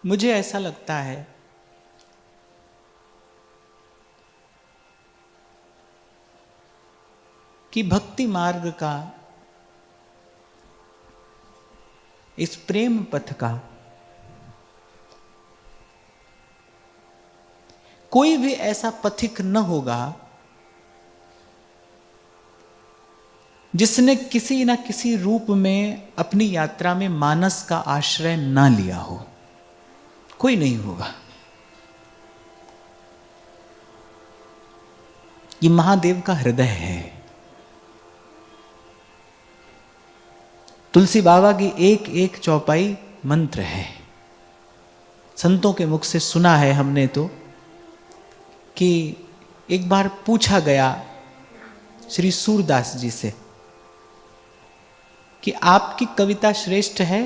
मुझे ऐसा लगता है कि भक्ति मार्ग का, इस प्रेम पथ का कोई भी ऐसा पथिक न होगा जिसने किसी न किसी रूप में अपनी यात्रा में मानस का आश्रय ना लिया हो। कोई नहीं होगा। ये महादेव का हृदय है। तुलसी बाबा की एक एक चौपाई मंत्र है। संतों के मुख से सुना है हमने तो कि एक बार पूछा गया श्री सूरदास जी से कि आपकी कविता श्रेष्ठ है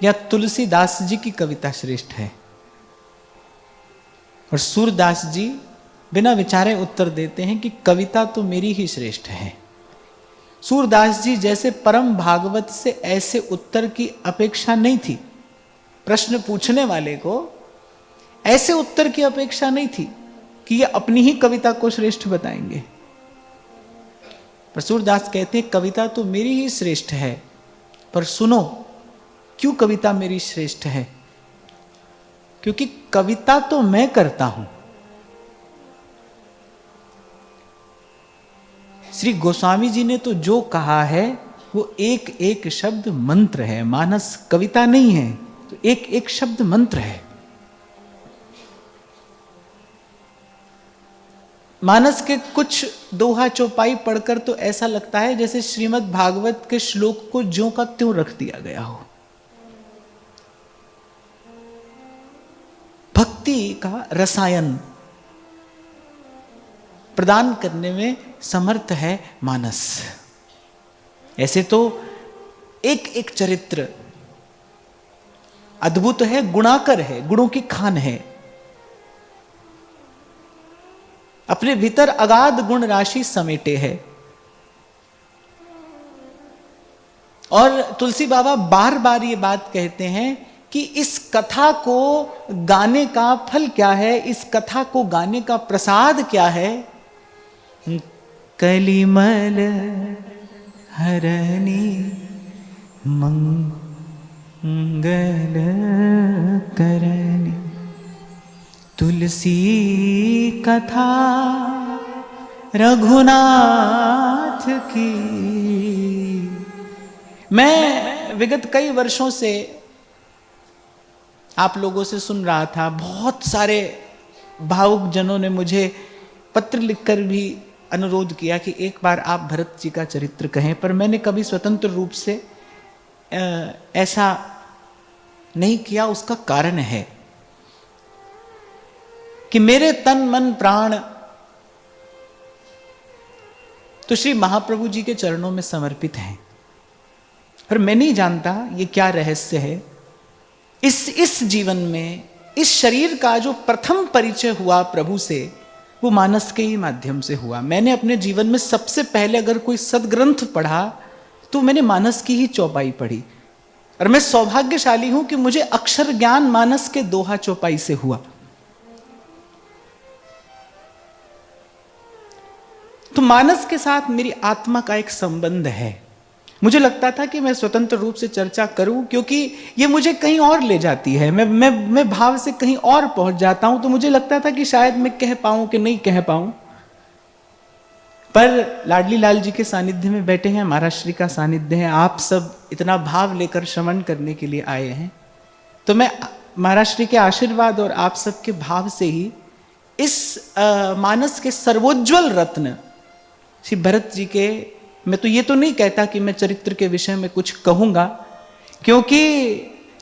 या तुलसीदास जी की कविता श्रेष्ठ है। और सूरदास जी बिना विचारे उत्तर देते हैं कि कविता तो मेरी ही श्रेष्ठ है। सूरदास जी जैसे परम भागवत से ऐसे उत्तर की अपेक्षा नहीं थी। प्रश्न पूछने वाले को ऐसे उत्तर की अपेक्षा नहीं थी कि ये अपनी ही कविता को श्रेष्ठ बताएंगे। पर सूरदास कहते हैं कविता तो मेरी ही श्रेष्ठ है, पर सुनो क्यों कविता मेरी श्रेष्ठ है। क्योंकि कविता तो मैं करता हूं। श्री गोस्वामी जी ने तो जो कहा है वो एक एक शब्द मंत्र है। मानस कविता नहीं है, तो एक एक शब्द मंत्र है। मानस के कुछ दोहा चौपाई पढ़कर तो ऐसा लगता है जैसे श्रीमद् भागवत के श्लोक को ज्यों का त्यों रख दिया गया हो। भक्ति का रसायन प्रदान करने में समर्थ है मानस। ऐसे तो एक एक चरित्र अद्भुत है, गुणाकर है, गुणों की खान है। अपने भीतर अगाध गुण राशि समेटे है। और तुलसी बाबा बार बार ये बात कहते हैं कि इस कथा को गाने का फल क्या है, इस कथा को गाने का प्रसाद क्या है। कलिमल हरणी मंगल करणी तुलसी कथा रघुनाथ की। मैं विगत कई वर्षों से आप लोगों से सुन रहा था, बहुत सारे भावुक जनों ने मुझे पत्र लिखकर भी अनुरोध किया कि एक बार आप भरत जी का चरित्र कहें, पर मैंने कभी स्वतंत्र रूप से ऐसा नहीं किया। उसका कारण है कि मेरे तन मन प्राण तो श्री महाप्रभु जी के चरणों में समर्पित हैं। पर मैं नहीं जानता ये क्या रहस्य है। इस जीवन में इस शरीर का जो प्रथम परिचय हुआ प्रभु से, वो मानस के ही माध्यम से हुआ। मैंने अपने जीवन में सबसे पहले अगर कोई सदग्रंथ पढ़ा तो मैंने मानस की ही चौपाई पढ़ी। और मैं सौभाग्यशाली हूं कि मुझे अक्षर ज्ञान मानस के दोहा चौपाई से हुआ। तो मानस के साथ मेरी आत्मा का एक संबंध है। मुझे लगता था कि मैं स्वतंत्र रूप से चर्चा करूं क्योंकि ये मुझे कहीं और ले जाती है। मैं भाव से कहीं और पहुंच जाता हूं। तो मुझे लगता था कि शायद मैं कह पाऊं कि नहीं कह पाऊं। पर लाडली लाल जी के सानिध्य में बैठे हैं, महाराज श्री का सानिध्य है, आप सब इतना भाव लेकर श्रवण करने के लिए आए हैं, तो मैं महाराज श्री के आशीर्वाद और आप सबके भाव से ही इस मानस के सर्वोज्वल रत्न श्री भरत जी के, मैं तो ये तो नहीं कहता कि मैं चरित्र के विषय में कुछ कहूंगा, क्योंकि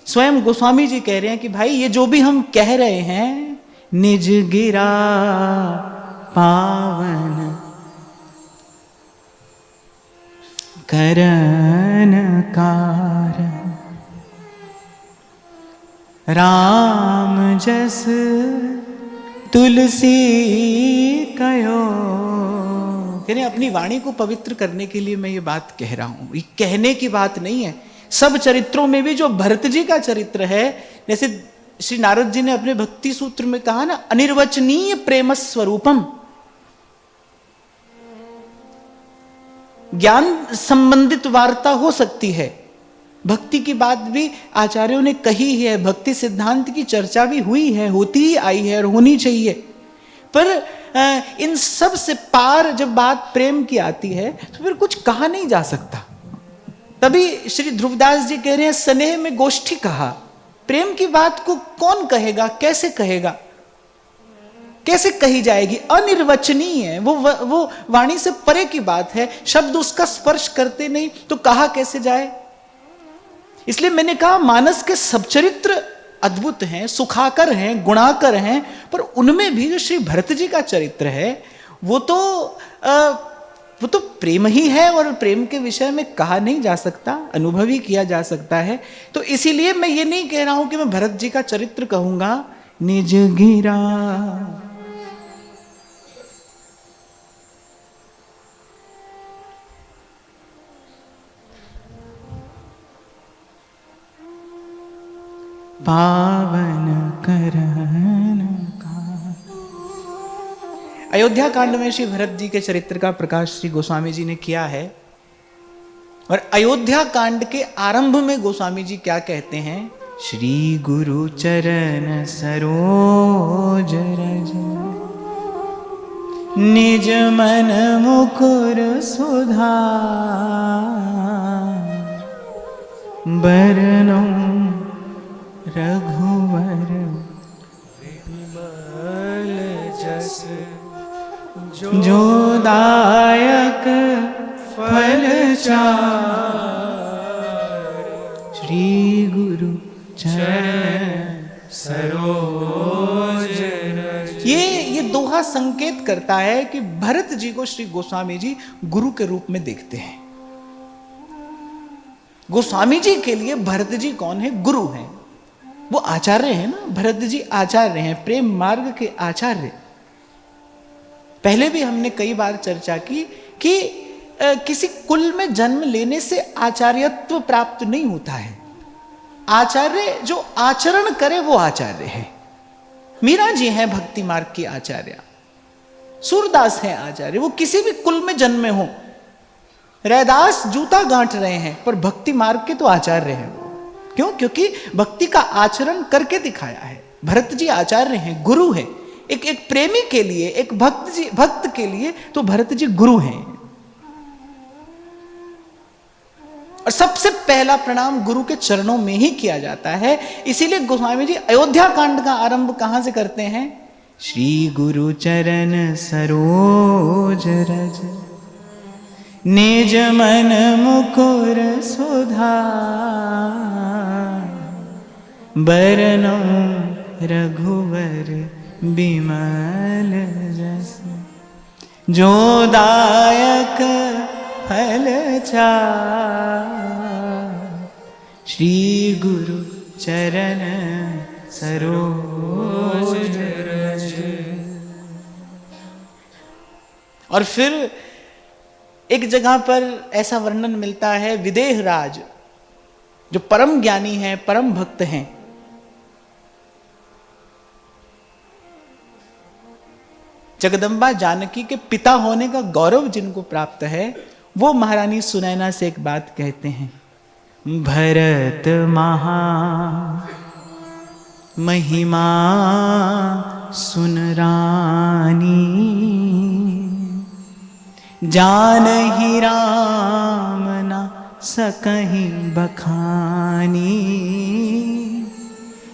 स्वयं गोस्वामी जी कह रहे हैं कि भाई ये जो भी हम कह रहे हैं, निज गिरा पावन करन कारण राम जस तुलसी कयो। अपनी वाणी को पवित्र करने के लिए मैं ये बात कह रहा हूं। ये कहने की बात नहीं है, सब चरित्रों में भी जो भरत जी का चरित्र है, जैसे श्री नारद जी ने अपने भक्ति सूत्र में कहा ना, अनिर्वचनीय प्रेम स्वरूपम, ज्ञान संबंधित वार्ता हो सकती है, भक्ति की बात भी आचार्यों ने कही है, भक्ति सिद्धांत की चर्चा भी हुई है, होती ही आई है और होनी चाहिए, पर इन सब से पार जब बात प्रेम की आती है तो फिर कुछ कहा नहीं जा सकता। तभी श्री ध्रुवदास जी कह रहे हैं, स्नेह में गोष्ठी कहा, प्रेम की बात को कौन कहेगा, कैसे कहेगा, कैसे कही जाएगी, अनिर्वचनीय है, वो वाणी से परे की बात है, शब्द उसका स्पर्श करते नहीं तो कहा कैसे जाए। इसलिए मैंने कहा मानस के सब चरित्र अद्भुत हैं, सुखाकर हैं, गुणाकर हैं, पर उनमें भी जो श्री भरत जी का चरित्र है वो तो प्रेम ही है, और प्रेम के विषय में कहा नहीं जा सकता, अनुभव ही किया जा सकता है। तो इसीलिए मैं ये नहीं कह रहा हूं कि मैं भरत जी का चरित्र कहूंगा निज गिरा, पावन करन का। अयोध्या कांड में श्री भरत जी के चरित्र का प्रकाश श्री गोस्वामी जी ने किया है, और अयोध्या कांड के आरंभ में गोस्वामी जी क्या कहते हैं, श्री गुरु चरण सरोज रज, निज मन मुकुर सुधा, बरनो रघुवर विमल जस, जो दायक फल चार, श्री गुरु चरण सरोज रज। ये दोहा संकेत करता है कि भरत जी को श्री गोस्वामी जी गुरु के रूप में देखते हैं। गोस्वामी जी के लिए भरत जी कौन है, गुरु हैं, वो आचार्य हैं ना, भरत जी आचार्य हैं, प्रेम मार्ग के आचार्य। पहले भी हमने कई बार चर्चा की कि किसी कुल में जन्म लेने से आचार्यत्व प्राप्त नहीं होता है। आचार्य जो आचरण करे वो आचार्य है। मीरा जी हैं भक्ति मार्ग की आचार्य, सूरदास हैं आचार्य, वो किसी भी कुल में जन्मे हो। रैदास जूता गांठ रहे हैं पर भक्ति मार्ग के तो आचार्य हैं। क्यों? क्योंकि भक्ति का आचरण करके दिखाया है। भरत जी आचार्य हैं, गुरु हैं। एक प्रेमी के लिए, एक भक्त के लिए तो भरत जी गुरु हैं। और सबसे पहला प्रणाम गुरु के चरणों में ही किया जाता है। इसीलिए गोस्वामी जी अयोध्या कांड का आरंभ कहां से करते हैं? श्री गुरु चरण सरोज रज, निज मन मुकुर सुधा, बरनो रघुवर बिमल जस, जो दायक फल चार, श्री गुरु चरण सरोज रज। और फिर एक जगह पर ऐसा वर्णन मिलता है, विदेह राज जो परम ज्ञानी हैं, परम भक्त हैं, जगदम्बा जानकी के पिता होने का गौरव जिनको प्राप्त है, वो महारानी सुनैना से एक बात कहते हैं, भरत महा महिमा सुन रानी, जानहि राम ना सकहि बखानी,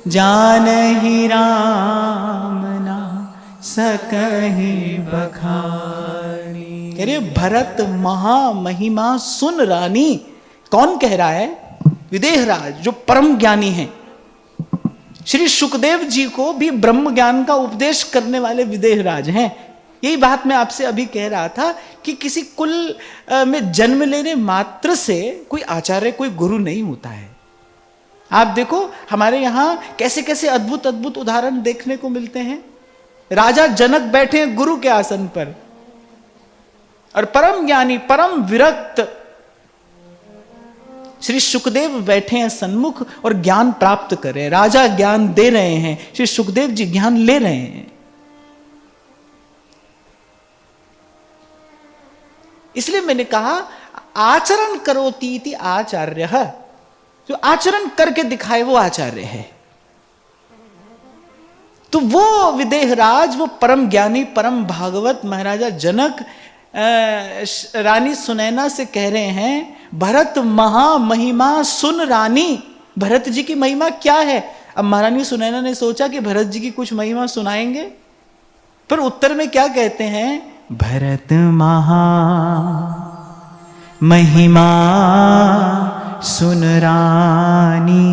जानहि राम ना सकहि बखानी। कह रहे भरत महा महिमा सुन रानी। कौन कह रहा है? विदेहराज जो परम ज्ञानी हैं। श्री सुखदेव जी को भी ब्रह्म ज्ञान का उपदेश करने वाले विदेहराज हैं। यही बात मैं आपसे अभी कह रहा था कि किसी कुल में जन्म लेने मात्र से कोई आचार्य, कोई गुरु नहीं होता है। आप देखो हमारे यहां कैसे कैसे अद्भुत अद्भुत उदाहरण देखने को मिलते हैं। राजा जनक बैठे हैं गुरु के आसन पर, और परम ज्ञानी, परम विरक्त श्री सुखदेव बैठे हैं सन्मुख और ज्ञान प्राप्त कर रहे हैं, राजा ज्ञान दे रहे हैं, श्री सुखदेव जी ज्ञान ले रहे हैं। इसलिए मैंने कहा आचरण करोति इति आचार्य, जो आचरण करके दिखाए वो आचार्य है। तो वो विदेहराज, वो परम ज्ञानी परम भागवत महाराजा जनक रानी सुनैना से कह रहे हैं, भरत महामहिमा सुन रानी। भरत जी की महिमा क्या है? अब महारानी सुनैना ने सोचा कि भरत जी की कुछ महिमा सुनाएंगे, पर उत्तर में क्या कहते हैं, भरत महा महिमा सुन रानी,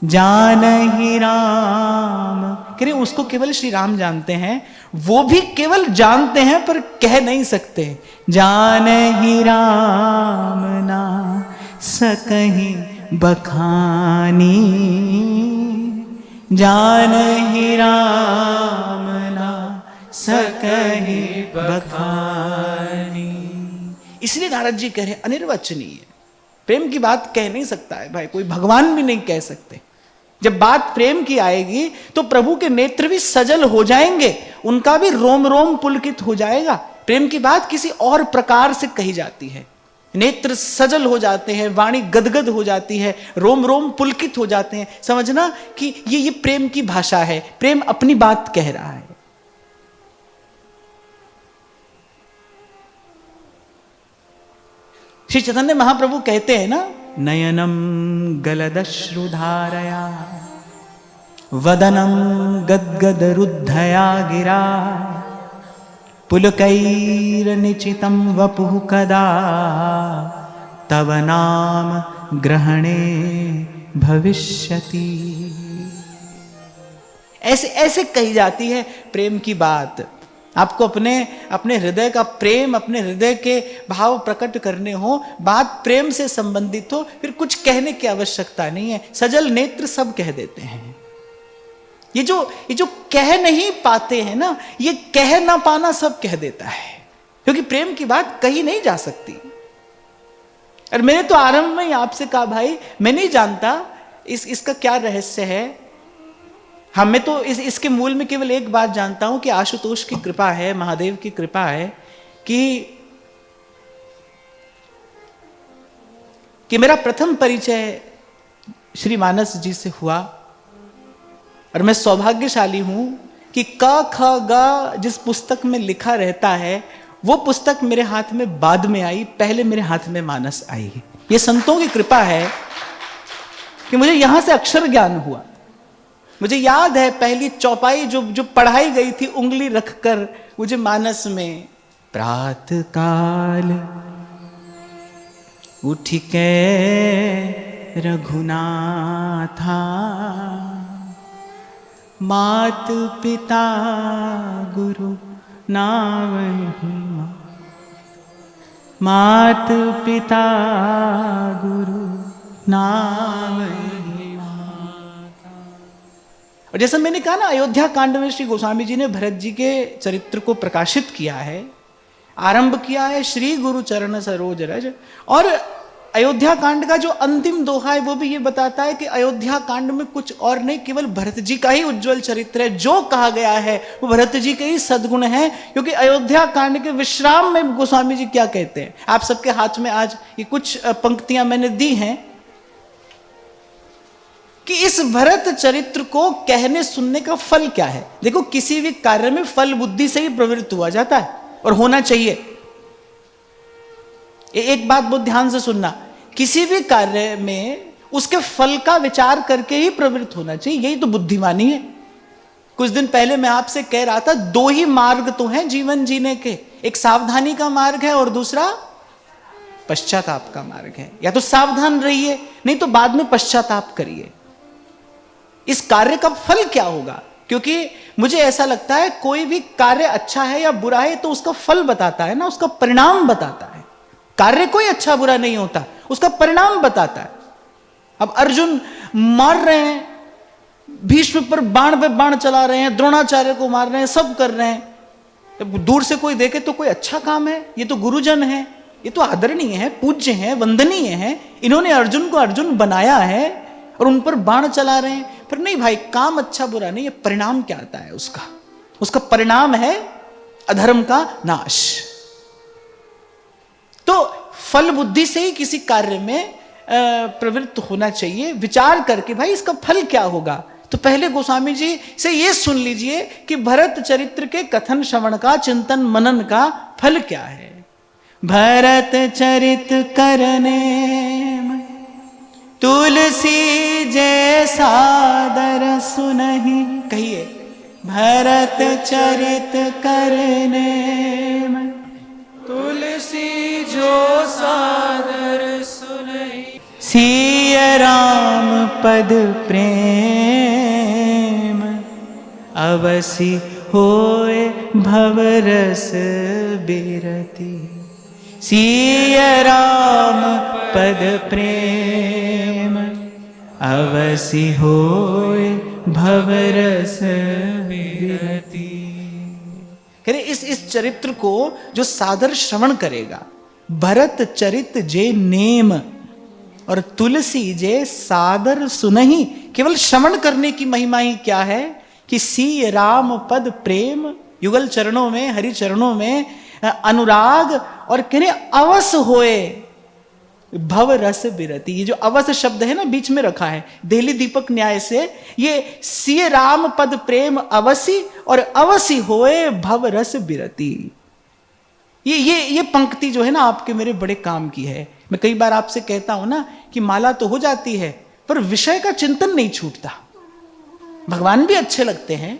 जानहि राम। कह रहे उसको केवल श्री राम जानते हैं, वो भी केवल जानते हैं पर कह नहीं सकते। जानहि राम ना सकहि बखानी, जानहि राम ना सकहि बखानी। इसलिए नारद जी कह रहे अनिर्वचनीय, प्रेम की बात कह नहीं सकता है भाई, कोई भगवान भी नहीं कह सकते। जब बात प्रेम की आएगी तो प्रभु के नेत्र भी सजल हो जाएंगे, उनका भी रोम रोम पुलकित हो जाएगा। प्रेम की बात किसी और प्रकार से कही जाती है, नेत्र सजल हो जाते हैं, वाणी गदगद हो जाती है, रोम रोम पुलकित हो जाते हैं। समझना कि ये प्रेम की भाषा है, प्रेम अपनी बात कह रहा है। श्री चैतन्य महाप्रभु कहते हैं ना, नयनम गलदश्रुधारया वदनम गदगद रुद्धया गिरा, पुलकैर्निचितं वपुः कदा तव नाम ग्रहणे भविष्यति। ऐसे ऐसे कही जाती है प्रेम की बात। आपको अपने हृदय का प्रेम, अपने हृदय के भाव प्रकट करने हो, बात प्रेम से संबंधित हो, फिर कुछ कहने की आवश्यकता नहीं है, सजल नेत्र सब कह देते हैं। ये जो कह नहीं पाते हैं ना, ये कह ना पाना सब कह देता है, क्योंकि प्रेम की बात कही नहीं जा सकती। और मैंने तो आरंभ में ही आपसे कहा भाई, मैं नहीं जानता इसका क्या रहस्य है। हाँ, मैं तो इसके मूल में केवल एक बात जानता हूं कि आशुतोष की कृपा है, महादेव की कृपा है कि मेरा प्रथम परिचय श्री मानस जी से हुआ, और मैं सौभाग्यशाली हूं कि क ख ग जिस पुस्तक में लिखा रहता है वो पुस्तक मेरे हाथ में बाद में आई, पहले मेरे हाथ में मानस आई। ये संतों की कृपा है कि मुझे यहां से अक्षर ज्ञान हुआ। मुझे याद है पहली चौपाई जो पढ़ाई गई थी उंगली रखकर, मुझे मानस में प्रातः काल उठ के रघुनाथा, मात पिता गुरु नावहि, मात पिता गुरु नावहि। और जैसा मैंने कहा ना, अयोध्या कांड में श्री गोस्वामी जी ने भरत जी के चरित्र को प्रकाशित किया है, आरंभ किया है श्री गुरु चरण सरोज रज। और अयोध्या कांड का जो अंतिम दोहा है वो भी ये बताता है कि अयोध्या कांड में कुछ और नहीं, केवल भरत जी का ही उज्जवल चरित्र है। जो कहा गया है वो भरत जी के ही सद्गुण है, क्योंकि अयोध्या कांड के विश्राम में गोस्वामी जी क्या कहते हैं, आप सबके हाथ में आज ये कुछ पंक्तियां मैंने दी हैं कि इस भरत चरित्र को कहने सुनने का फल क्या है। देखो, किसी भी कार्य में फल बुद्धि से ही प्रवृत्त हुआ जाता है और होना चाहिए। एक बात बहुत ध्यान से सुनना, किसी भी कार्य में उसके फल का विचार करके ही प्रवृत्त होना चाहिए, यही तो बुद्धिमानी है। कुछ दिन पहले मैं आपसे कह रहा था, दो ही मार्ग तो हैं जीवन जीने के, एक सावधानी का मार्ग है और दूसरा पश्चाताप का मार्ग है। या तो सावधान रहिए, नहीं तो बाद में पश्चाताप करिए। इस कार्य का फल क्या होगा, क्योंकि मुझे ऐसा लगता है कोई भी कार्य अच्छा है या बुरा है तो उसका फल बताता है ना, उसका परिणाम बताता है। कार्य कोई अच्छा बुरा नहीं होता, उसका परिणाम बताता है। अब अर्जुन मार रहे हैं, भीष्म पर बाण पे बाण चला रहे हैं, द्रोणाचार्य को मार रहे हैं, सब कर रहे हैं। दूर से कोई देखे तो कोई अच्छा काम है, ये तो गुरुजन है, ये तो आदरणीय है, पूज्य है, वंदनीय है, इन्होंने अर्जुन को अर्जुन बनाया है और उन पर बाण चला रहे हैं। पर नहीं भाई, काम अच्छा बुरा नहीं, ये परिणाम क्या आता है उसका? उसका परिणाम है अधर्म का नाश। तो फल बुद्धि से ही किसी कार्य में प्रवृत्त होना चाहिए, विचार करके भाई इसका फल क्या होगा। तो पहले गोस्वामी जी से ये सुन लीजिए कि भरत चरित्र के कथन श्रवण का, चिंतन मनन का फल क्या है। भरत चरित करने तुलसी जैसा दर सुनहि, कहिए भरत चरित करने तुलसी जो सादर सुनहि, सिय राम पद प्रेम अवसि होए भवरस बिरति। सिय राम पद प्रेम अवसि होए भवरस बिरति। इस चरित्र को जो सादर श्रवण करेगा, भरत चरित जे नेम और तुलसी जे सादर सुनहि, केवल श्रवण करने की महिमा ही क्या है कि सी राम पद प्रेम, युगल चरणों में, हरि चरणों में अनुराग, और कहने अवस होए भव रस बिरति। ये जो अवस शब्द है ना बीच में रखा है दिल्ली दीपक न्याय से, ये सी राम पद प्रेम अवसी और अवसी होए भव रस बिरति। ये पंक्ति जो है ना आपके मेरे बड़े काम की है। मैं कई बार आपसे कहता हूं ना कि माला तो हो जाती है पर विषय का चिंतन नहीं छूटता। भगवान भी अच्छे लगते हैं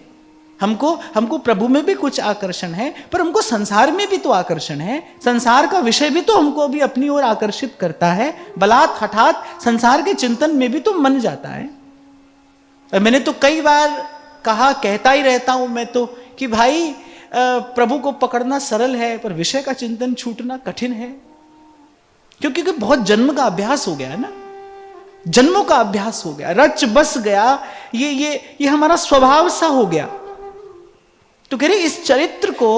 हमको प्रभु में भी कुछ आकर्षण है, पर हमको संसार में भी तो आकर्षण है। संसार का विषय भी तो हमको भी अपनी ओर आकर्षित करता है। बलात् हठात संसार के चिंतन में भी तो मन जाता है। और मैंने तो कई बार कहा, कहता ही रहता हूं मैं तो कि भाई प्रभु को पकड़ना सरल है पर विषय का चिंतन छूटना कठिन है। क्योंकि बहुत जन्म का अभ्यास हो गया है ना, जन्मों का अभ्यास हो गया, रच बस गया, ये हमारा स्वभाव सा हो गया। तो कह रहे इस चरित्र को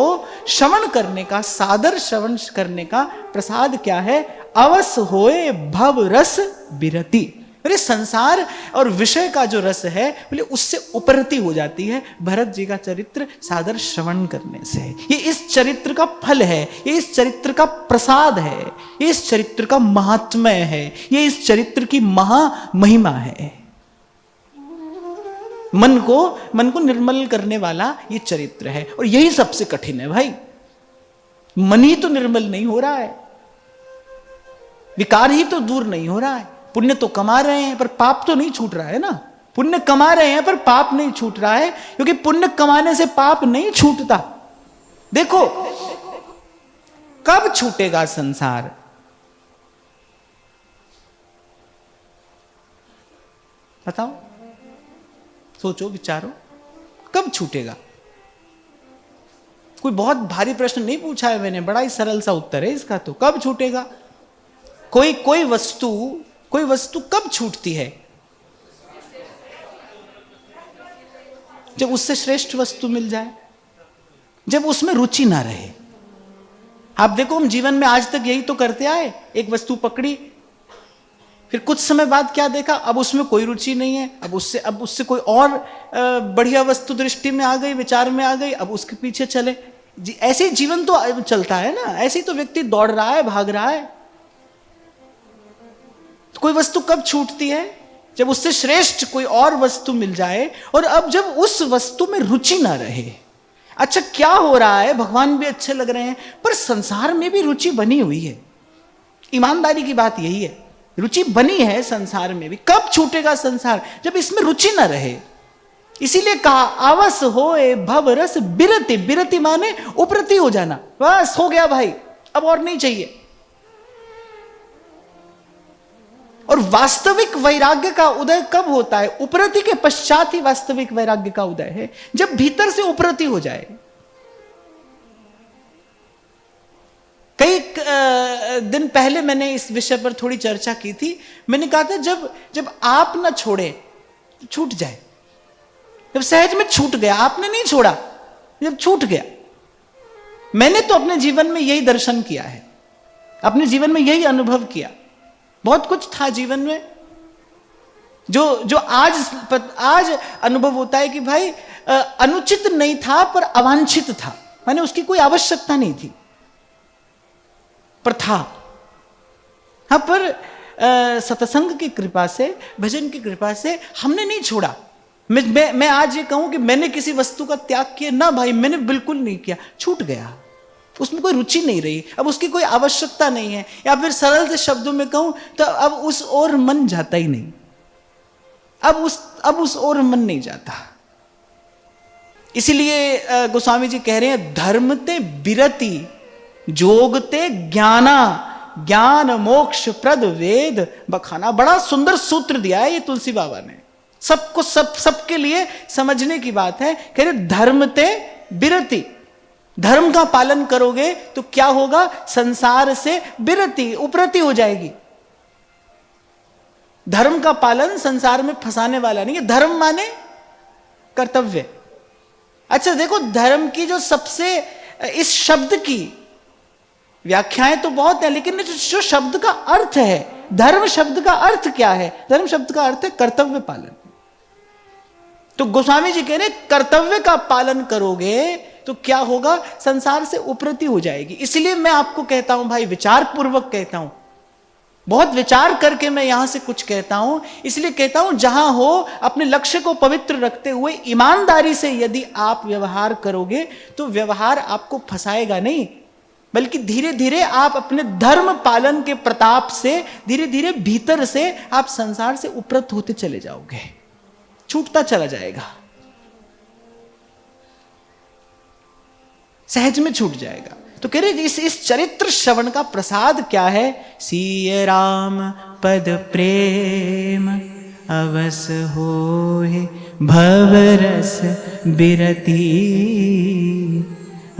श्रवण करने का, सादर श्रवण करने का प्रसाद क्या है? अवस होए भव रस बिरति। अरे संसार और विषय का जो रस है बोले उससे उपरति हो जाती है भरत जी का चरित्र सादर श्रवण करने से। ये इस चरित्र का फल है, ये इस चरित्र का प्रसाद है, ये इस चरित्र का महात्म्य है, ये इस चरित्र की महिमा है। मन को निर्मल करने वाला ये चरित्र है और यही सबसे कठिन है भाई। मन ही तो निर्मल नहीं हो रहा है, विकार ही तो दूर नहीं हो रहा है। पुण्य तो कमा रहे हैं पर पाप तो नहीं छूट रहा है ना। पुण्य कमा रहे हैं पर पाप नहीं छूट रहा है, क्योंकि पुण्य कमाने से पाप नहीं छूटता। देखो कब छूटेगा संसार? बताओ, सोचो, विचारो, कब छूटेगा? कोई बहुत भारी प्रश्न नहीं पूछा है मैंने, बड़ा ही सरल सा उत्तर है इसका। तो कब छूटेगा? कोई वस्तु कब छूटती है? जब उससे श्रेष्ठ वस्तु मिल जाए, जब उसमें रुचि ना रहे। आप देखो, हम जीवन में आज तक यही तो करते आए, एक वस्तु पकड़ी, फिर कुछ समय बाद क्या देखा, अब उसमें कोई रुचि नहीं है, अब उससे कोई और बढ़िया वस्तु दृष्टि में आ गई, विचार में आ गई, अब उसके पीछे चले। ऐसे ही जीवन तो चलता है ना, ऐसे ही तो व्यक्ति दौड़ रहा है, भाग रहा है। तो कोई वस्तु कब छूटती है? जब उससे श्रेष्ठ कोई और वस्तु मिल जाए और अब जब उस वस्तु में रुचि ना रहे। अच्छा, क्या हो रहा है? भगवान भी अच्छे लग रहे हैं पर संसार में भी रुचि बनी हुई है। ईमानदारी की बात यही है, रुचि बनी है संसार में भी। कब छूटेगा संसार? जब इसमें रुचि ना रहे। इसीलिए कहा आवस होए भव रस बिरति। बिरति माने उपरति हो जाना, बस हो गया भाई, अब और नहीं चाहिए। और वास्तविक वैराग्य का उदय कब होता है? उपरति के पश्चात ही वास्तविक वैराग्य का उदय है, जब भीतर से उपरति हो जाए। कई दिन पहले मैंने इस विषय पर थोड़ी चर्चा की थी। मैंने कहा था जब आप ना छोड़े तो छूट जाए। जब सहज में छूट गया, आपने नहीं छोड़ा, जब छूट गया। मैंने तो अपने जीवन में यही दर्शन किया है। अपने जीवन में यही अनुभव किया। बहुत कुछ था जीवन में जो आज अनुभव होता है कि भाई अनुचित नहीं था पर अवांछित था, माने उसकी कोई आवश्यकता नहीं थी पर था। हाँ, पर सत्संग की कृपा से, भजन की कृपा से हमने नहीं छोड़ा। मैं आज ये कहूं कि मैंने किसी वस्तु का त्याग किया ना भाई, मैंने बिल्कुल नहीं किया, छूट गया, उसमें कोई रुचि नहीं रही, अब उसकी कोई आवश्यकता नहीं है। या फिर सरल से शब्दों में कहूं तो अब उस ओर मन जाता ही नहीं, अब उस ओर मन नहीं जाता। इसीलिए गोस्वामी जी कह रहे हैं धर्मते बिरति जोगते ज्ञाना ज्ञान मोक्ष प्रद वेद बखाना। बड़ा सुंदर सूत्र दिया है ये तुलसी बाबा ने, सबको सबके लिए समझने की बात है। कह रहे धर्मते बिरति, धर्म का पालन करोगे तो क्या होगा, संसार से बिरति, उपरति हो जाएगी। धर्म का पालन संसार में फंसाने वाला नहीं है। धर्म माने कर्तव्य। अच्छा देखो, धर्म की जो सबसे, इस शब्द की व्याख्याएं तो बहुत है, लेकिन जो शब्द का अर्थ है, धर्म शब्द का अर्थ क्या है? धर्म शब्द का अर्थ है कर्तव्य पालन। तो गोस्वामी जी कह रहे कर्तव्य का पालन करोगे तो क्या होगा, संसार से उपरति हो जाएगी। इसलिए मैं आपको कहता हूं भाई, विचार पूर्वक कहता हूं, बहुत विचार करके मैं यहां से कुछ कहता हूं। इसलिए कहता हूं जहां हो अपने लक्ष्य को पवित्र रखते हुए ईमानदारी से यदि आप व्यवहार करोगे तो व्यवहार आपको फंसाएगा नहीं, बल्कि धीरे धीरे आप अपने धर्म पालन के प्रताप से धीरे धीरे भीतर से आप संसार से उपरत होते चले जाओगे, छूटता चला जाएगा, सहज में छूट जाएगा। तो कह रहे इस चरित्र श्रवण का प्रसाद क्या है? सीय राम पद प्रेम अवस होए भवरस बिरती,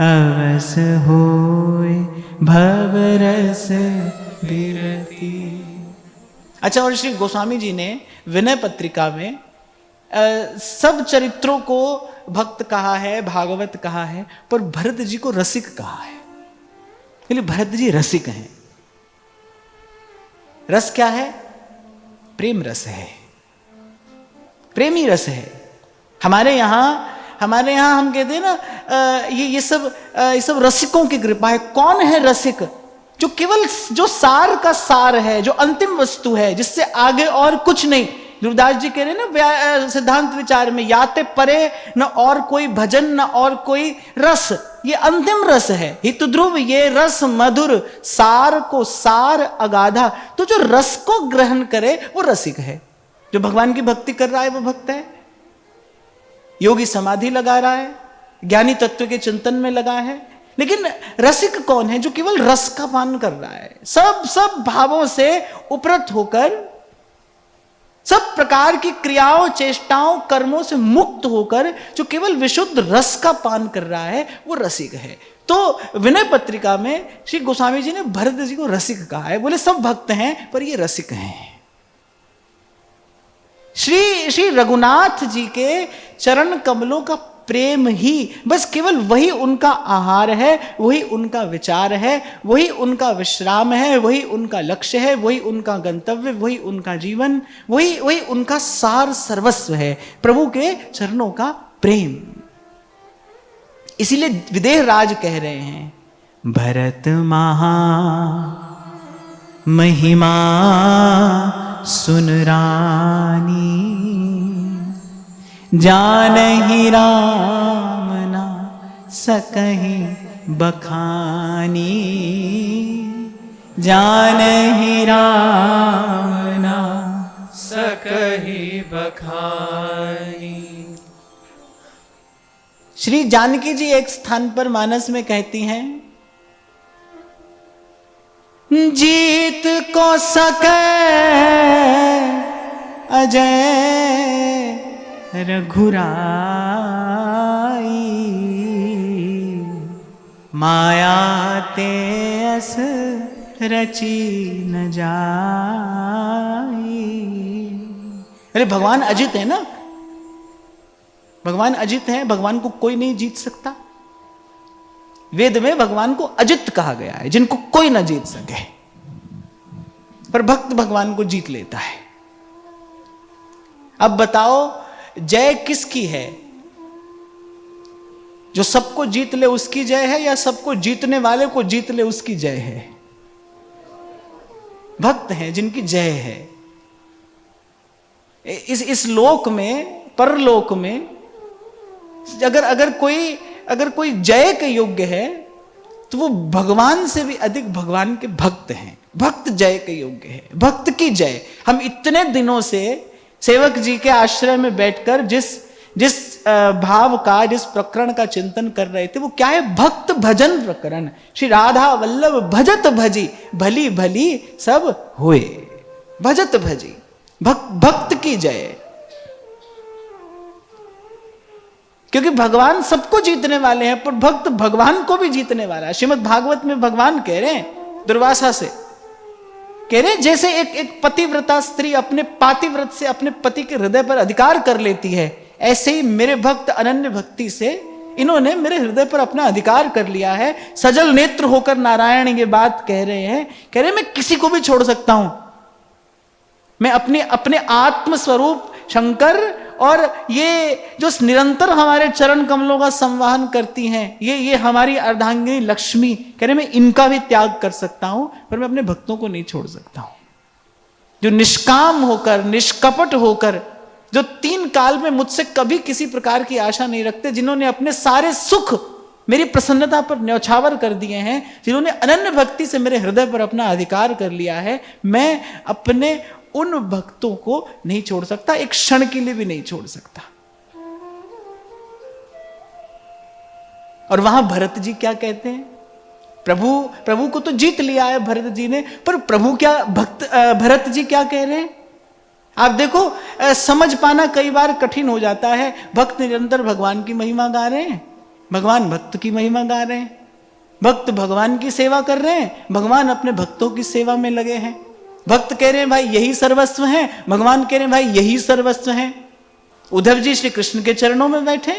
अवस होए भवरस बिरती। अच्छा, और श्री गोस्वामी जी ने विनय पत्रिका में सब चरित्रों को भक्त कहा है, भागवत कहा है, पर भरत जी को रसिक कहा है। इसलिए भरत जी रसिक हैं। रस क्या है? प्रेम रस है, प्रेमी रस है। हमारे यहां हम कहते हैं ना, ये सब रसिकों की कृपा है। कौन है रसिक? जो केवल जो सार का सार है, जो अंतिम वस्तु है, जिससे आगे और कुछ नहीं। ध्रुवदास जी कह रहे ना सिद्धांत विचार में, याते परे न और कोई भजन न और कोई रस, ये अंतिम रस है। हित ध्रुव ये रस मधुर, सार को सार अगाधा। तो जो रस को ग्रहण करे वो रसिक है। जो भगवान की भक्ति कर रहा है वो भक्त है। योगी समाधि लगा रहा है, ज्ञानी तत्व के चिंतन में लगा है। लेकिन रसिक कौन है? जो केवल रस का पान कर रहा है, सब भावों से उपरत होकर, सब प्रकार की क्रियाओं, चेष्टाओं, कर्मों से मुक्त होकर जो केवल विशुद्ध रस का पान कर रहा है वो रसिक है। तो विनय पत्रिका में श्री गोस्वामी जी ने भरत जी को रसिक कहा है। बोले सब भक्त हैं पर ये रसिक हैं। श्री रघुनाथ जी के चरण कमलों का प्रेम ही, बस केवल वही उनका आहार है, वही उनका विचार है, वही उनका विश्राम है, वही उनका लक्ष्य है, वही उनका गंतव्य, वही उनका जीवन, वही उनका सार सर्वस्व है, प्रभु के चरणों का प्रेम। इसीलिए विदेह राज कह रहे हैं, भरत महा महिमा सुन रानी, जानहि राम ना सकहि बखानी, जानहि राम ना सकहि बखानी। श्री जानकी जी एक स्थान पर मानस में कहती हैं, जीत को सके अजय रघुराई, माया ते अस रची न जाई। अरे भगवान अजित है ना, भगवान अजित है, भगवान को कोई नहीं जीत सकता। वेद में भगवान को अजित कहा गया है, जिनको कोई ना जीत सके, पर भक्त भगवान को जीत लेता है। अब बताओ जय किसकी है? जो सबको जीत ले उसकी जय है, या सबको जीतने वाले को जीत ले उसकी जय है? भक्त हैं जिनकी जय है। इस लोक में, परलोक में अगर कोई जय के योग्य है तो वो भगवान से भी अधिक भगवान के भक्त हैं। भक्त जय के योग्य है, भक्त की जय। हम इतने दिनों से सेवक जी के आश्रय में बैठकर जिस भाव का, जिस प्रकरण का चिंतन कर रहे थे, वो क्या है? भक्त भजन प्रकरण। श्री राधा वल्लभ भजत भजी, भली भली सब हुए। भजत भजी, भक्त की जय। क्योंकि भगवान सबको जीतने वाले हैं, पर भक्त भगवान को भी जीतने वाला है। श्रीमद् भागवत में भगवान कह रहे हैं दुर्वासा से, कह रहे हैं जैसे एक पतिव्रता स्त्री अपने पातिव्रत से अपने पति के हृदय पर अधिकार कर लेती है, ऐसे ही मेरे भक्त अनन्य भक्ति से इन्होंने मेरे हृदय पर अपना अधिकार कर लिया है। सजल नेत्र होकर नारायण ये बात कह रहे हैं, कह रहे हैं मैं किसी को भी छोड़ सकता हूं। मैं अपने आत्म स्वरूप शंकर और ये जो निरंतर हमारे चरण कमलों का संवाहन करती हैं, ये हमारी अर्धांगिनी लक्ष्मी, कह रहे मैं इनका भी त्याग कर सकता हूं, पर मैं अपने भक्तों को नहीं छोड़ सकता हूं। जो निष्काम होकर, निष्कपट होकर, जो 3 काल में मुझसे कभी किसी प्रकार की आशा नहीं रखते, जिन्होंने अपने सारे सुख मेरी प्रसन्नता पर न्यौछावर कर दिए हैं, जिन्होंने अनन्य भक्ति से मेरे हृदय पर अपना अधिकार कर लिया है, मैं अपने उन भक्तों को नहीं छोड़ सकता, एक क्षण के लिए भी नहीं छोड़ सकता। और वहां भरत जी क्या कहते हैं? प्रभु को तो जीत लिया है भरत जी ने, पर प्रभु क्या भरत जी क्या कह रहे हैं? आप देखो, समझ पाना कई बार कठिन हो जाता है। भक्त निरंतर भगवान की महिमा गा रहे हैं, भगवान भक्त की महिमा गा रहे हैं, भक्त भगवान की सेवा कर रहे हैं, भगवान अपने भक्तों की सेवा में लगे हैं। भक्त कह रहे हैं भाई यही सर्वस्व है, भगवान कह रहे हैं भाई यही सर्वस्व है। उद्धव जी श्री कृष्ण के चरणों में बैठे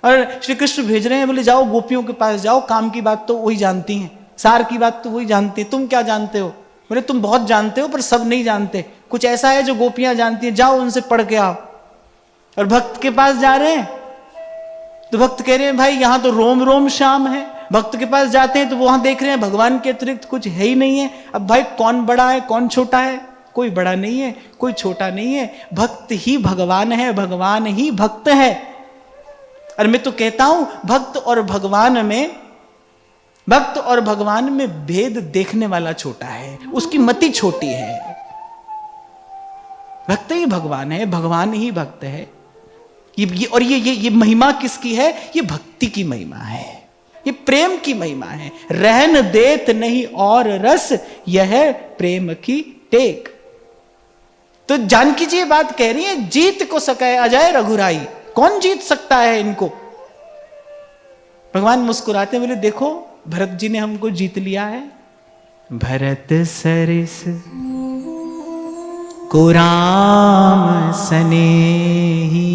और श्री कृष्ण भेज रहे हैं, बोले जाओ गोपियों के पास जाओ, काम की बात तो वही जानती हैं, सार की बात तो वही जानती है, तुम क्या जानते हो? बोले तुम बहुत जानते हो पर सब नहीं जानते, कुछ ऐसा है जो गोपियां जानती हैं, जाओ उनसे पढ़ के आओ। और भक्त के पास जा रहे हैं तो भक्त कह रहे हैं भाई यहां तो रोम रोम श्याम है। भक्त के पास जाते हैं तो वहां देख रहे हैं भगवान के अतिरिक्त कुछ है ही नहीं है। अब भाई कौन बड़ा है कौन छोटा है? कोई बड़ा नहीं है, कोई छोटा नहीं है, भक्त ही भगवान है, भगवान ही भक्त है। और मैं तो कहता हूं भक्त और भगवान में भेद देखने वाला छोटा है, उसकी मति छोटी है। भक्त ही भगवान है, भगवान ही भक्त है। ये महिमा किसकी है? ये भक्ति की महिमा है, ये प्रेम की महिमा है। रहन देत नहीं और रस, यह प्रेम की टेक। तो जानकी जी ये बात कह रही है, जीत को सके अजय रघुराई, कौन जीत सकता है इनको? भगवान मुस्कुराते बोले देखो भरत जी ने हमको जीत लिया है। भरत सरिस को राम सनेही,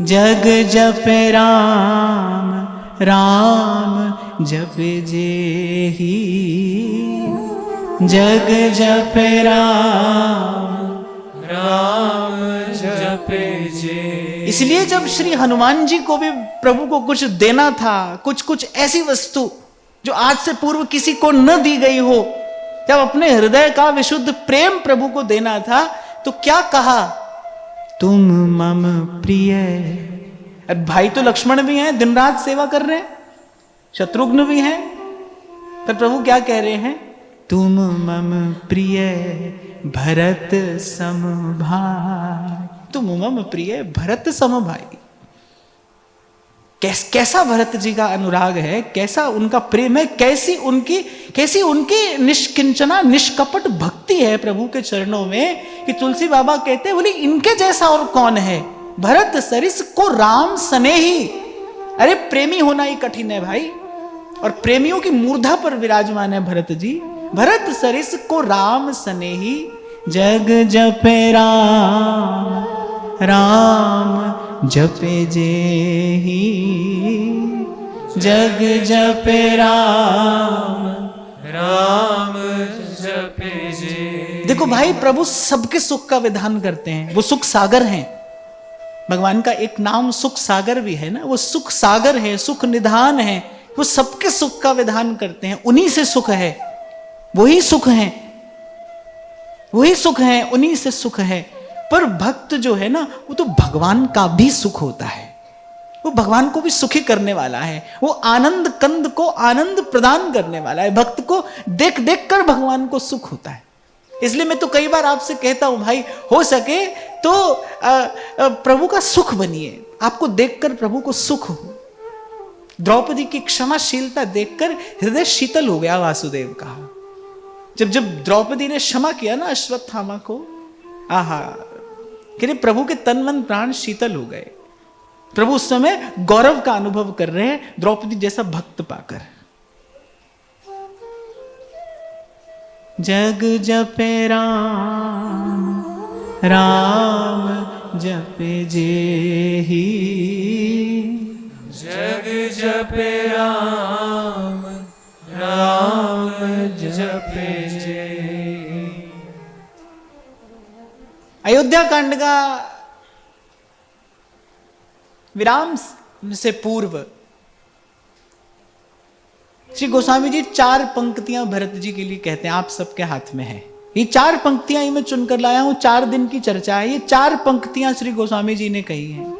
जग जप राम राम जप जेही, जग जप राम राम जप जे। इसलिए जब श्री हनुमान जी को भी प्रभु को कुछ देना था, कुछ ऐसी वस्तु जो आज से पूर्व किसी को न दी गई हो, जब अपने हृदय का विशुद्ध प्रेम प्रभु को देना था, तो क्या कहा? तुम मम प्रिय। अब भाई तो लक्ष्मण भी हैं, दिन रात सेवा कर रहे हैं, शत्रुघ्न भी हैं, पर प्रभु क्या कह रहे हैं? तुम मम प्रिय भरत सम भाई। तुम मम प्रिय भरत सम भाई। कैसा भरत जी का अनुराग है, कैसा उनका प्रेम है, कैसी उनकी निष्किंचना निष्कपट भक्ति है प्रभु के चरणों में, कि तुलसी बाबा कहते हैं बोले इनके जैसा और कौन है? भरत सरिस को राम स्नेही। अरे प्रेमी होना ही कठिन है भाई, और प्रेमियों की मूर्धा पर विराजमान है भरत जी। भरत सरिस को राम स्नेही, जग जप राम राम जपे जे ही जग जपे राम, राम जपे जे। देखो भाई, प्रभु सबके सुख का विधान करते हैं, वो सुख सागर हैं। भगवान का एक नाम सुख सागर भी है ना, वो सुख सागर है, सुख निधान है, वो सबके सुख का विधान करते हैं। उन्हीं से सुख है, वही सुख है, वही सुख है, उन्हीं से सुख है। पर भक्त जो है ना, वो तो भगवान का भी सुख होता है, वो भगवान को भी सुखी करने वाला है, वो आनंद कंद को आनंद प्रदान करने वाला है। भक्त को देख देख कर भगवान को सुख होता है। इसलिए मैं तो कई बार आपसे कहता हूं भाई, हो सके तो प्रभु का सुख बनिए, आपको देखकर प्रभु को सुख हो। द्रौपदी की क्षमाशीलता देखकर हृदय शीतल हो गया वासुदेव का। जब द्रौपदी ने क्षमा किया ना अश्वत्थामा को, आहा, कि प्रभु के तन मन प्राण शीतल हो गए। प्रभु उस समय गौरव का अनुभव कर रहे हैं द्रौपदी जैसा भक्त पाकर। जग जपे राम, राम जपे जेहि, जग जपे राम, राम जपे जे। अयोध्या कांड का विराम से पूर्व श्री गोस्वामी जी 4 पंक्तियां भरत जी के लिए कहते हैं, आप सबके हाथ में है। ये 4 पंक्तियां ही मैं चुनकर लाया हूं, 4 दिन की चर्चा है। ये 4 पंक्तियां श्री गोस्वामी जी ने कही हैं।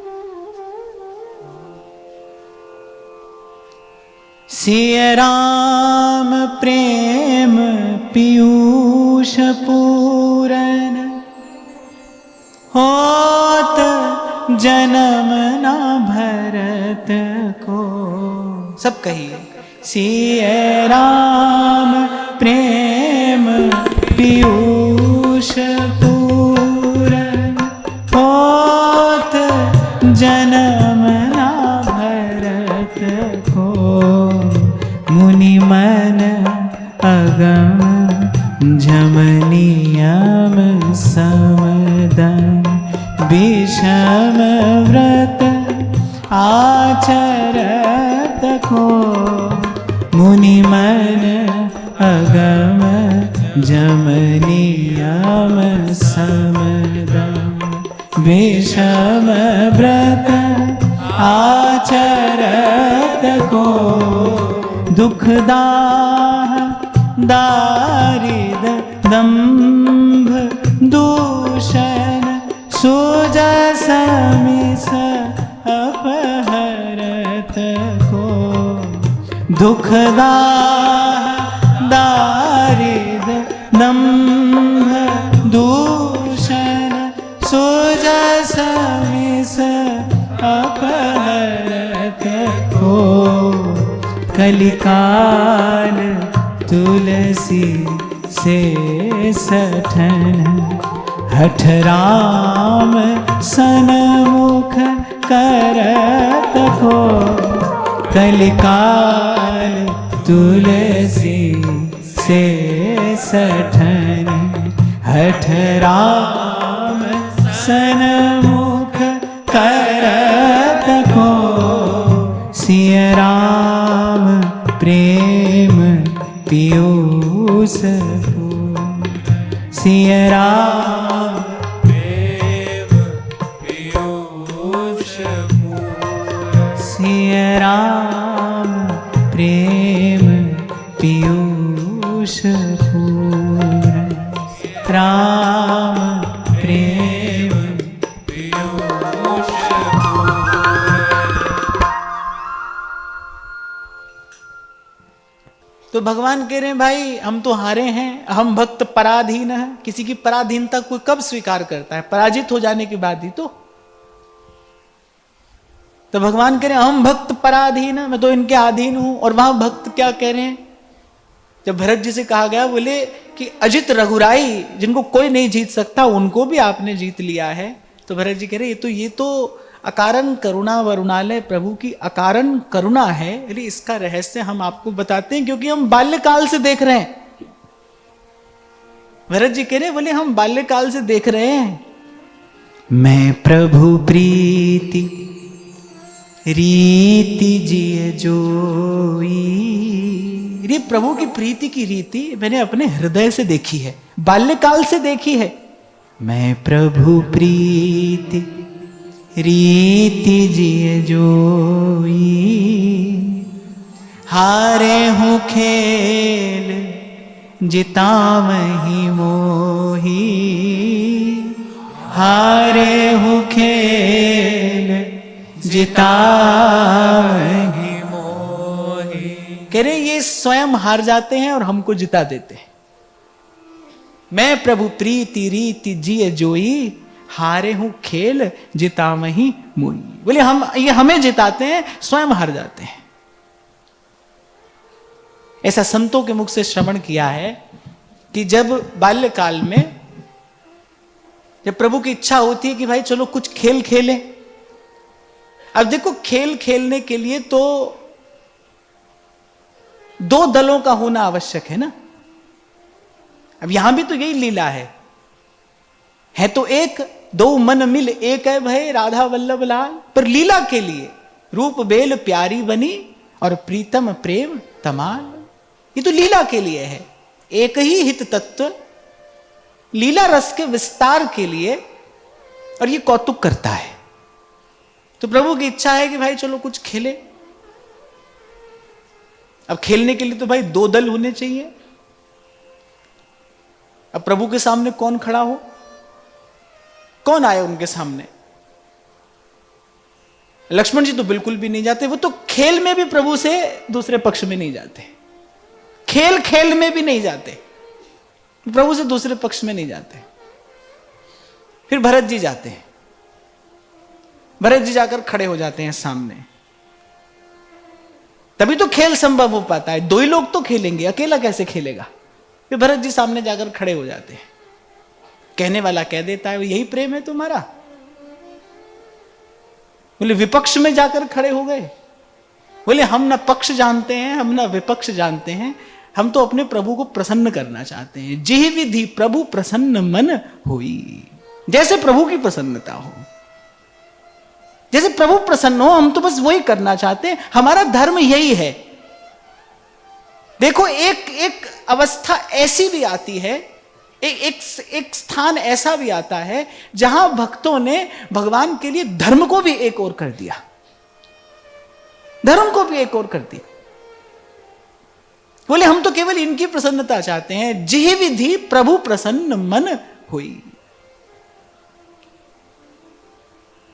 सिय राम प्रेम पीयूष पूरन, होत जन्म ना भरत को। सब कहिए, सिय राम प्रेम पीयूष पूरन, होत जन्म ना भरत को। मुनि मन अगम झमनियम समदन, विषम व्रत आचरत को। मुनि मन अगम जमनियम समदम, विषम व्रत आचरत को। दुखदाह दारिद दंभ दूषण, सुजस मिस अपहरत को। दुखदाह दारिद दंभ दूषण, सुजस मिस अपहरत को। कलिकाल तुलसी से सठन, हठ राम सनमुख करत को। कलिकाल तुलसी से सठन, हठ राम सनमुख करत को। सिय राम प्रेम पीयूष पूरन, सिय राम प्रेम पीयूष पूरन, सिय राम प्रेम पीयूष पूरन। राम प्रेम पीयूष पूरन। तो भगवान कह रहे हैं भाई, हम तो हारे हैं, हम भक्त पराधीन हैं। किसी की पराधीनता कोई कब स्वीकार करता है? पराजित हो जाने के बाद ही तो भगवान कह रहे हैं हम भक्त पराधीन हैं, मैं तो इनके अधीन हूं। और वहां भक्त क्या कह रहे हैं? जब भरत जी से कहा गया, बोले कि अजित रघुराई, जिनको कोई नहीं जीत सकता, उनको भी आपने जीत लिया है। तो भरत जी कह रहे ये तो अकारण करुणा वरुणालय प्रभु की अकारण करुणा है। यदि इसका रहस्य हम आपको बताते हैं, क्योंकि हम बाल्यकाल से देख रहे हैं। भरत जी कह रहे बोले हम बाल्यकाल से देख रहे हैं, मैं प्रभु प्रीति रीति जिय जोई। ये प्रभु की प्रीति की रीति मैंने अपने हृदय से देखी है, बाल्यकाल से देखी है। मैं प्रभु प्रीति रीति जिय जोई, हारे हूँ खेल जितावही मोही, हारे हूँ खेल जितावही मोही। कह रहे ये स्वयं हार जाते हैं और हमको जिता देते हैं। मैं प्रभु प्रीति रीति जिय जोई, हारे हूं खेल जितावही मोही। बोले हम ये हमें जिताते हैं, स्वयं हार जाते हैं। ऐसा संतों के मुख से श्रवण किया है कि जब बाल्यकाल में जब प्रभु की इच्छा होती है कि भाई चलो कुछ खेल खेलें। अब देखो खेल खेलने के लिए तो दो दलों का होना आवश्यक है ना। अब यहां भी तो यही लीला है तो एक, दो मन मिल एक है भय राधा वल्लभ लाल। पर लीला के लिए रूप बेल प्यारी बनी और प्रीतम प्रेम तमाल। ये तो लीला के लिए है, एक ही हित तत्व लीला रस के विस्तार के लिए, और ये कौतुक करता है। तो प्रभु की इच्छा है कि भाई चलो कुछ खेले। अब खेलने के लिए तो भाई दो दल होने चाहिए। अब प्रभु के सामने कौन खड़ा हो, कौन आए उनके सामने? लक्ष्मण जी तो बिल्कुल भी नहीं जाते। वो तो खेल में भी प्रभु से दूसरे पक्ष में नहीं जाते, खेल खेल में भी नहीं जाते, प्रभु से दूसरे पक्ष में नहीं जाते। फिर भरत जी जाते हैं, भरत जी जाकर खड़े हो जाते हैं सामने। तभी तो खेल संभव हो पाता है। दो ही लोग तो खेलेंगे, अकेला कैसे खेलेगा? फिर भरत जी सामने जाकर खड़े हो जाते हैं। कहने वाला कह देता है यही प्रेम है तुम्हारा? बोले विपक्ष में जाकर खड़े हो गए। बोले हम ना पक्ष जानते हैं, हम ना विपक्ष जानते हैं, हम तो अपने प्रभु को प्रसन्न करना चाहते हैं। जिह विधि प्रभु प्रसन्न मन होई। जैसे प्रभु की प्रसन्नता हो, जैसे प्रभु प्रसन्न हो, हम तो बस वही करना चाहते हैं। हमारा धर्म यही है। देखो एक एक अवस्था ऐसी भी आती है, एक स्थान ऐसा भी आता है जहां भक्तों ने भगवान के लिए धर्म को भी एक और कर दिया, धर्म को भी एक और कर दिया। बोले हम तो केवल इनकी प्रसन्नता चाहते हैं। जिह विधि प्रभु प्रसन्न मन हुई।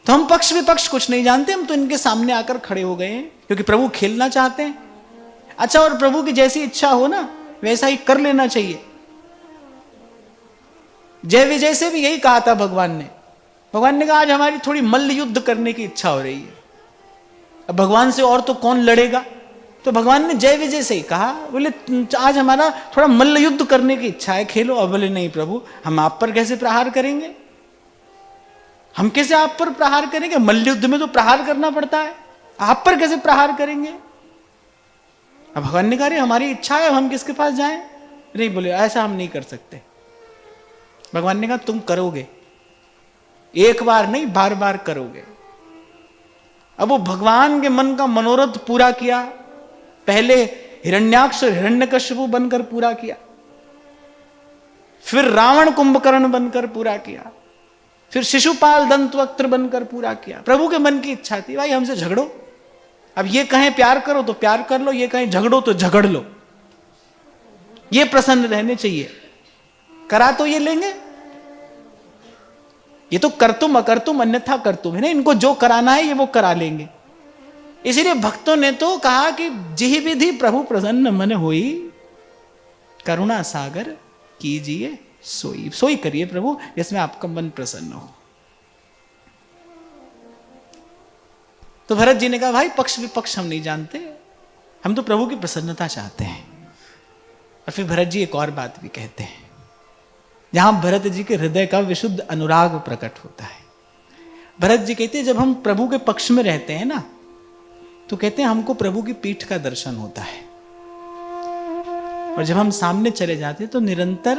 तो हम पक्ष विपक्ष कुछ नहीं जानते, हम तो इनके सामने आकर खड़े हो गए हैं क्योंकि प्रभु खेलना चाहते हैं। अच्छा, और प्रभु की जैसी इच्छा हो ना वैसा ही कर लेना चाहिए। जय विजय से भी यही कहा था भगवान ने। भगवान ने कहा आज हमारी थोड़ी मल्ल युद्ध करने की इच्छा हो रही है। अब भगवान से और तो कौन लड़ेगा, तो भगवान ने जय विजय से ही कहा। बोले आज हमारा थोड़ा मल्ल युद्ध करने की इच्छा है, खेलो। अब बोले नहीं प्रभु, हम आप पर कैसे प्रहार करेंगे, हम कैसे आप पर प्रहार करेंगे? मल्ल युद्ध में तो प्रहार करना पड़ता है, आप पर कैसे प्रहार करेंगे? अब भगवान ने कहा रे हमारी इच्छा है, हम किसके पास जाएं? नहीं, बोले ऐसा हम नहीं कर सकते। भगवान ने कहा तुम करोगे, एक बार नहीं बार बार करोगे। अब वो भगवान के मन का मनोरथ पूरा किया। पहले हिरण्याक्ष और हिरण्यकश्यपु बनकर पूरा किया, फिर रावण कुंभकर्ण बनकर पूरा किया, फिर शिशुपाल दंतवक्त्र बनकर पूरा किया। प्रभु के मन की इच्छा थी भाई हमसे झगड़ो। अब ये कहें प्यार करो तो प्यार कर लो, ये कहें झगड़ो तो झगड़ लो। ये प्रसन्न रहने चाहिए। करा तो ये लेंगे, ये तो कर तुम अकर तुम अन्यथा कर तुम है ना। इनको जो कराना है ये वो करा लेंगे। इसलिए भक्तों ने तो कहा कि जिह विधि प्रभु प्रसन्न मन होई, करुणा सागर कीजिए सोई। सोई करिए प्रभु जिसमें आपका मन प्रसन्न हो। तो भरत जी ने कहा भाई पक्ष विपक्ष हम नहीं जानते, हम तो प्रभु की प्रसन्नता चाहते हैं। और फिर भरत जी एक और बात भी कहते हैं, जहां भरत जी के हृदय का विशुद्ध अनुराग प्रकट होता है। भरत जी कहते हैं जब हम प्रभु के पक्ष में रहते हैं ना, तो कहते हैं हमको प्रभु की पीठ का दर्शन होता है। और जब हम सामने चले जाते हैं तो निरंतर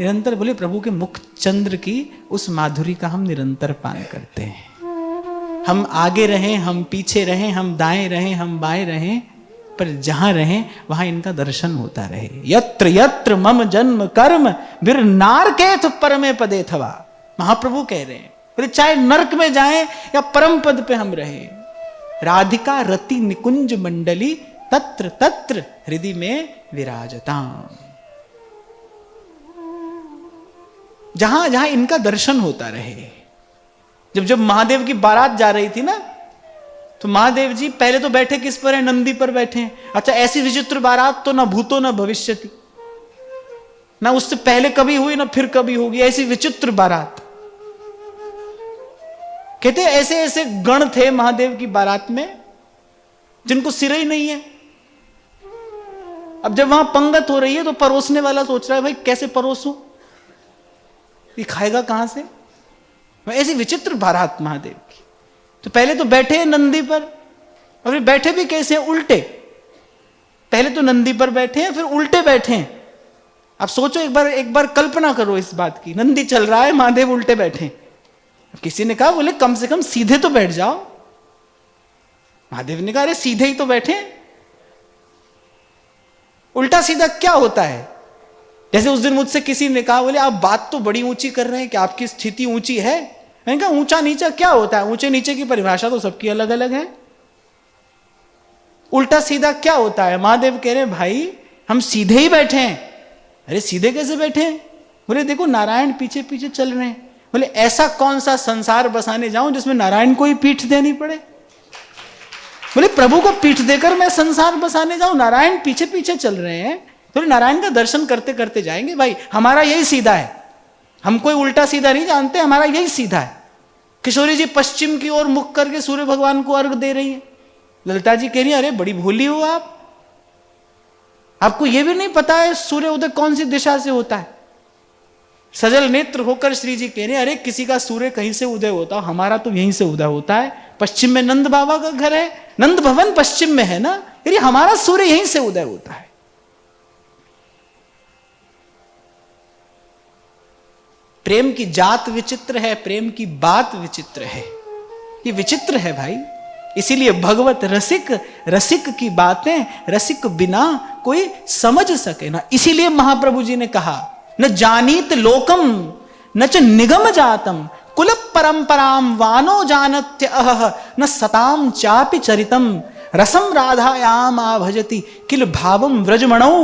निरंतर बोले प्रभु के मुख चंद्र की उस माधुरी का हम निरंतर पान करते हैं। हम आगे रहें, हम पीछे रहें, हम दाएं रहें, हम बाएं रहें, पर जहां रहें वहां इनका दर्शन होता रहे। यत्र यत्र मम जन्म कर्म वीर नारकेथ परमे पदे थवा। महाप्रभु कह रहे हैं बोले चाहे नरक में जाएं या परम पद पे हम रहें, राधिका रति निकुंज मंडली तत्र तत्र हृदय में विराजता। जहां जहां इनका दर्शन होता रहे। जब महादेव की बारात जा रही थी ना, तो महादेव जी पहले तो बैठे किस पर है? नंदी पर बैठे हैं। अच्छा, ऐसी विचित्र बारात तो ना भूतो ना भविष्यति, ना उससे पहले कभी हुई ना फिर कभी होगी। ऐसी विचित्र बारात। कहते ऐसे ऐसे गण थे महादेव की बारात में जिनको सिर ही नहीं है। अब जब वहां पंगत हो रही है तो परोसने वाला सोच रहा है भाई कैसे परोसूं, ये खाएगा कहां से? ऐसी विचित्र बारात महादेव की। तो पहले तो बैठे हैं नंदी पर, और फिर बैठे भी कैसे हैं? उल्टे। पहले तो नंदी पर बैठे हैं, फिर उल्टे बैठे हैं। अब सोचो, एक बार कल्पना करो इस बात की। नंदी चल रहा है, महादेव उल्टे बैठे हैं। अब किसी ने कहा बोले कम से कम सीधे तो बैठ जाओ। महादेव ने कहा अरे सीधे ही तो बैठे। उल्टा सीधा क्या होता है? जैसे उस दिन मुझसे किसी ने कहा बोले आप बात तो बड़ी ऊंची कर रहे हैं कि आपकी स्थिति ऊंची है। मैंने कहा ऊंचा नीचा क्या होता है? ऊंचे नीचे की परिभाषा तो सबकी अलग अलग है। उल्टा सीधा क्या होता है? महादेव कह रहे हैं भाई हम सीधे ही बैठे हैं। अरे सीधे कैसे बैठे हैं? बोले देखो नारायण पीछे पीछे चल रहे हैं। बोले ऐसा कौन सा संसार बसाने जाऊं जिसमें नारायण को ही पीठ देनी पड़े? बोले प्रभु को पीठ देकर मैं संसार बसाने जाऊं? नारायण पीछे पीछे चल रहे हैं, तो नारायण का दर्शन करते करते जाएंगे। भाई हमारा यही सीधा है, हम कोई उल्टा सीधा नहीं जानते, हमारा यही सीधा है। किशोरी जी पश्चिम की ओर मुख करके सूर्य भगवान को अर्घ दे रही है। ललिता जी कह रही है अरे बड़ी भोली हो आप, आपको यह भी नहीं पता है सूर्य उदय कौन सी दिशा से होता है। सजल नेत्र होकर श्री जी कह रहे हैं अरे किसी का सूर्य कहीं से उदय होता, हमारा तो यहीं से उदय होता है। पश्चिम में नंद बाबा का घर है, नंद भवन पश्चिम में है ना, यानी हमारा सूर्य यहीं से उदय होता है। प्रेम की जात विचित्र है, प्रेम की बात विचित्र है। ये विचित्र है भाई। इसीलिए भगवत रसिक, रसिक की बातें रसिक बिना कोई समझ सके ना। इसीलिए महाप्रभु जी ने कहा न जानीत लोकम न च निगम जातम कुल परंपराम वानो जानत्य अह न सताम चापि चरितम रसम राधायाम आभजति किल भावम व्रजमणौ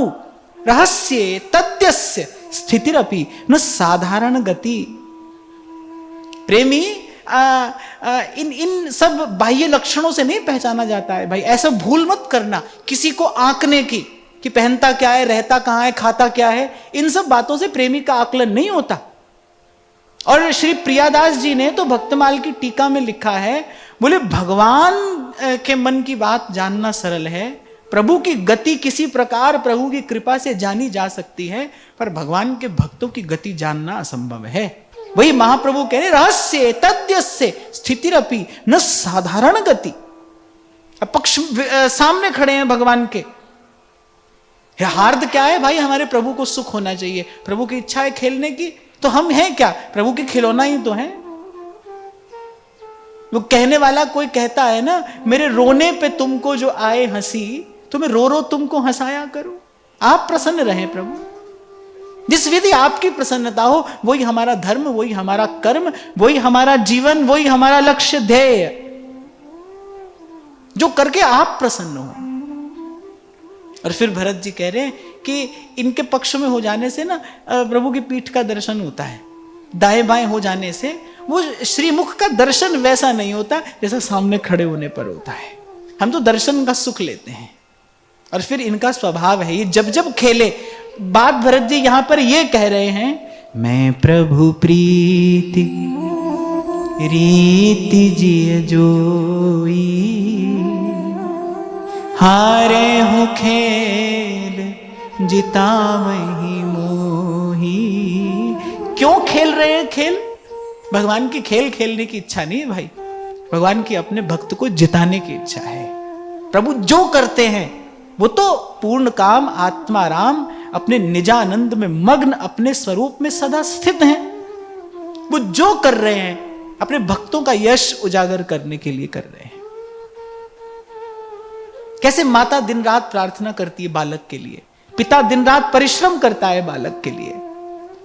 रहस्ये तद्यस्य स्थितिरपि न साधारण गति। प्रेमी इन सब बाह्य लक्षणों से नहीं पहचाना जाता है भाई। ऐसा भूल मत करना किसी को आंकने की कि पहनता क्या है, रहता कहां है, खाता क्या है। इन सब बातों से प्रेमी का आकलन नहीं होता। और श्री प्रियादास जी ने तो भक्तमाल की टीका में लिखा है, बोले भगवान के मन की बात जानना सरल है, प्रभु की गति किसी प्रकार प्रभु की कृपा से जानी जा सकती है, पर भगवान के भक्तों की गति जानना असंभव है। वही महाप्रभु कह रहे रहस्य तद्यस्य स्थितिरपि न साधारण गति। पक्ष सामने खड़े हैं भगवान के। हार्द क्या है भाई? हमारे प्रभु को सुख होना चाहिए, प्रभु की इच्छा है खेलने की, तो हम हैं क्या? प्रभु के खिलौना ही तो हैं। वो कहने वाला कोई कहता है ना, मेरे रोने पे तुमको जो आए हंसी, तो मैं रो रो तुमको हंसाया करूं। आप प्रसन्न रहें प्रभु, जिस विधि आपकी प्रसन्नता हो वही हमारा धर्म, वही हमारा कर्म, वही हमारा जीवन, वही हमारा लक्ष्य ध्येय, जो करके आप प्रसन्न हो। और फिर भरत जी कह रहे हैं कि इनके पक्ष में हो जाने से ना प्रभु की पीठ का दर्शन होता है, दाएं बाएं हो जाने से वो श्रीमुख का दर्शन वैसा नहीं होता जैसा सामने खड़े होने पर होता है। हम तो दर्शन का सुख लेते हैं। और फिर इनका स्वभाव है ये जब जब खेले। बात भरत जी यहां पर ये कह रहे हैं, मैं प्रभु प्रीति रीति जिय जोई, हारे हूं खेल जितावही मोही। क्यों खेल रहे हैं खेल? भगवान की खेल खेलने की इच्छा नहीं है भाई, भगवान की अपने भक्त को जिताने की इच्छा है। प्रभु जो करते हैं वो तो पूर्ण काम आत्मा राम अपने निजानंद में मग्न, अपने स्वरूप में सदा स्थित हैं। वो जो कर रहे हैं अपने भक्तों का यश उजागर करने के लिए कर रहे हैं। कैसे माता दिन रात प्रार्थना करती है बालक के लिए, पिता दिन रात परिश्रम करता है बालक के लिए,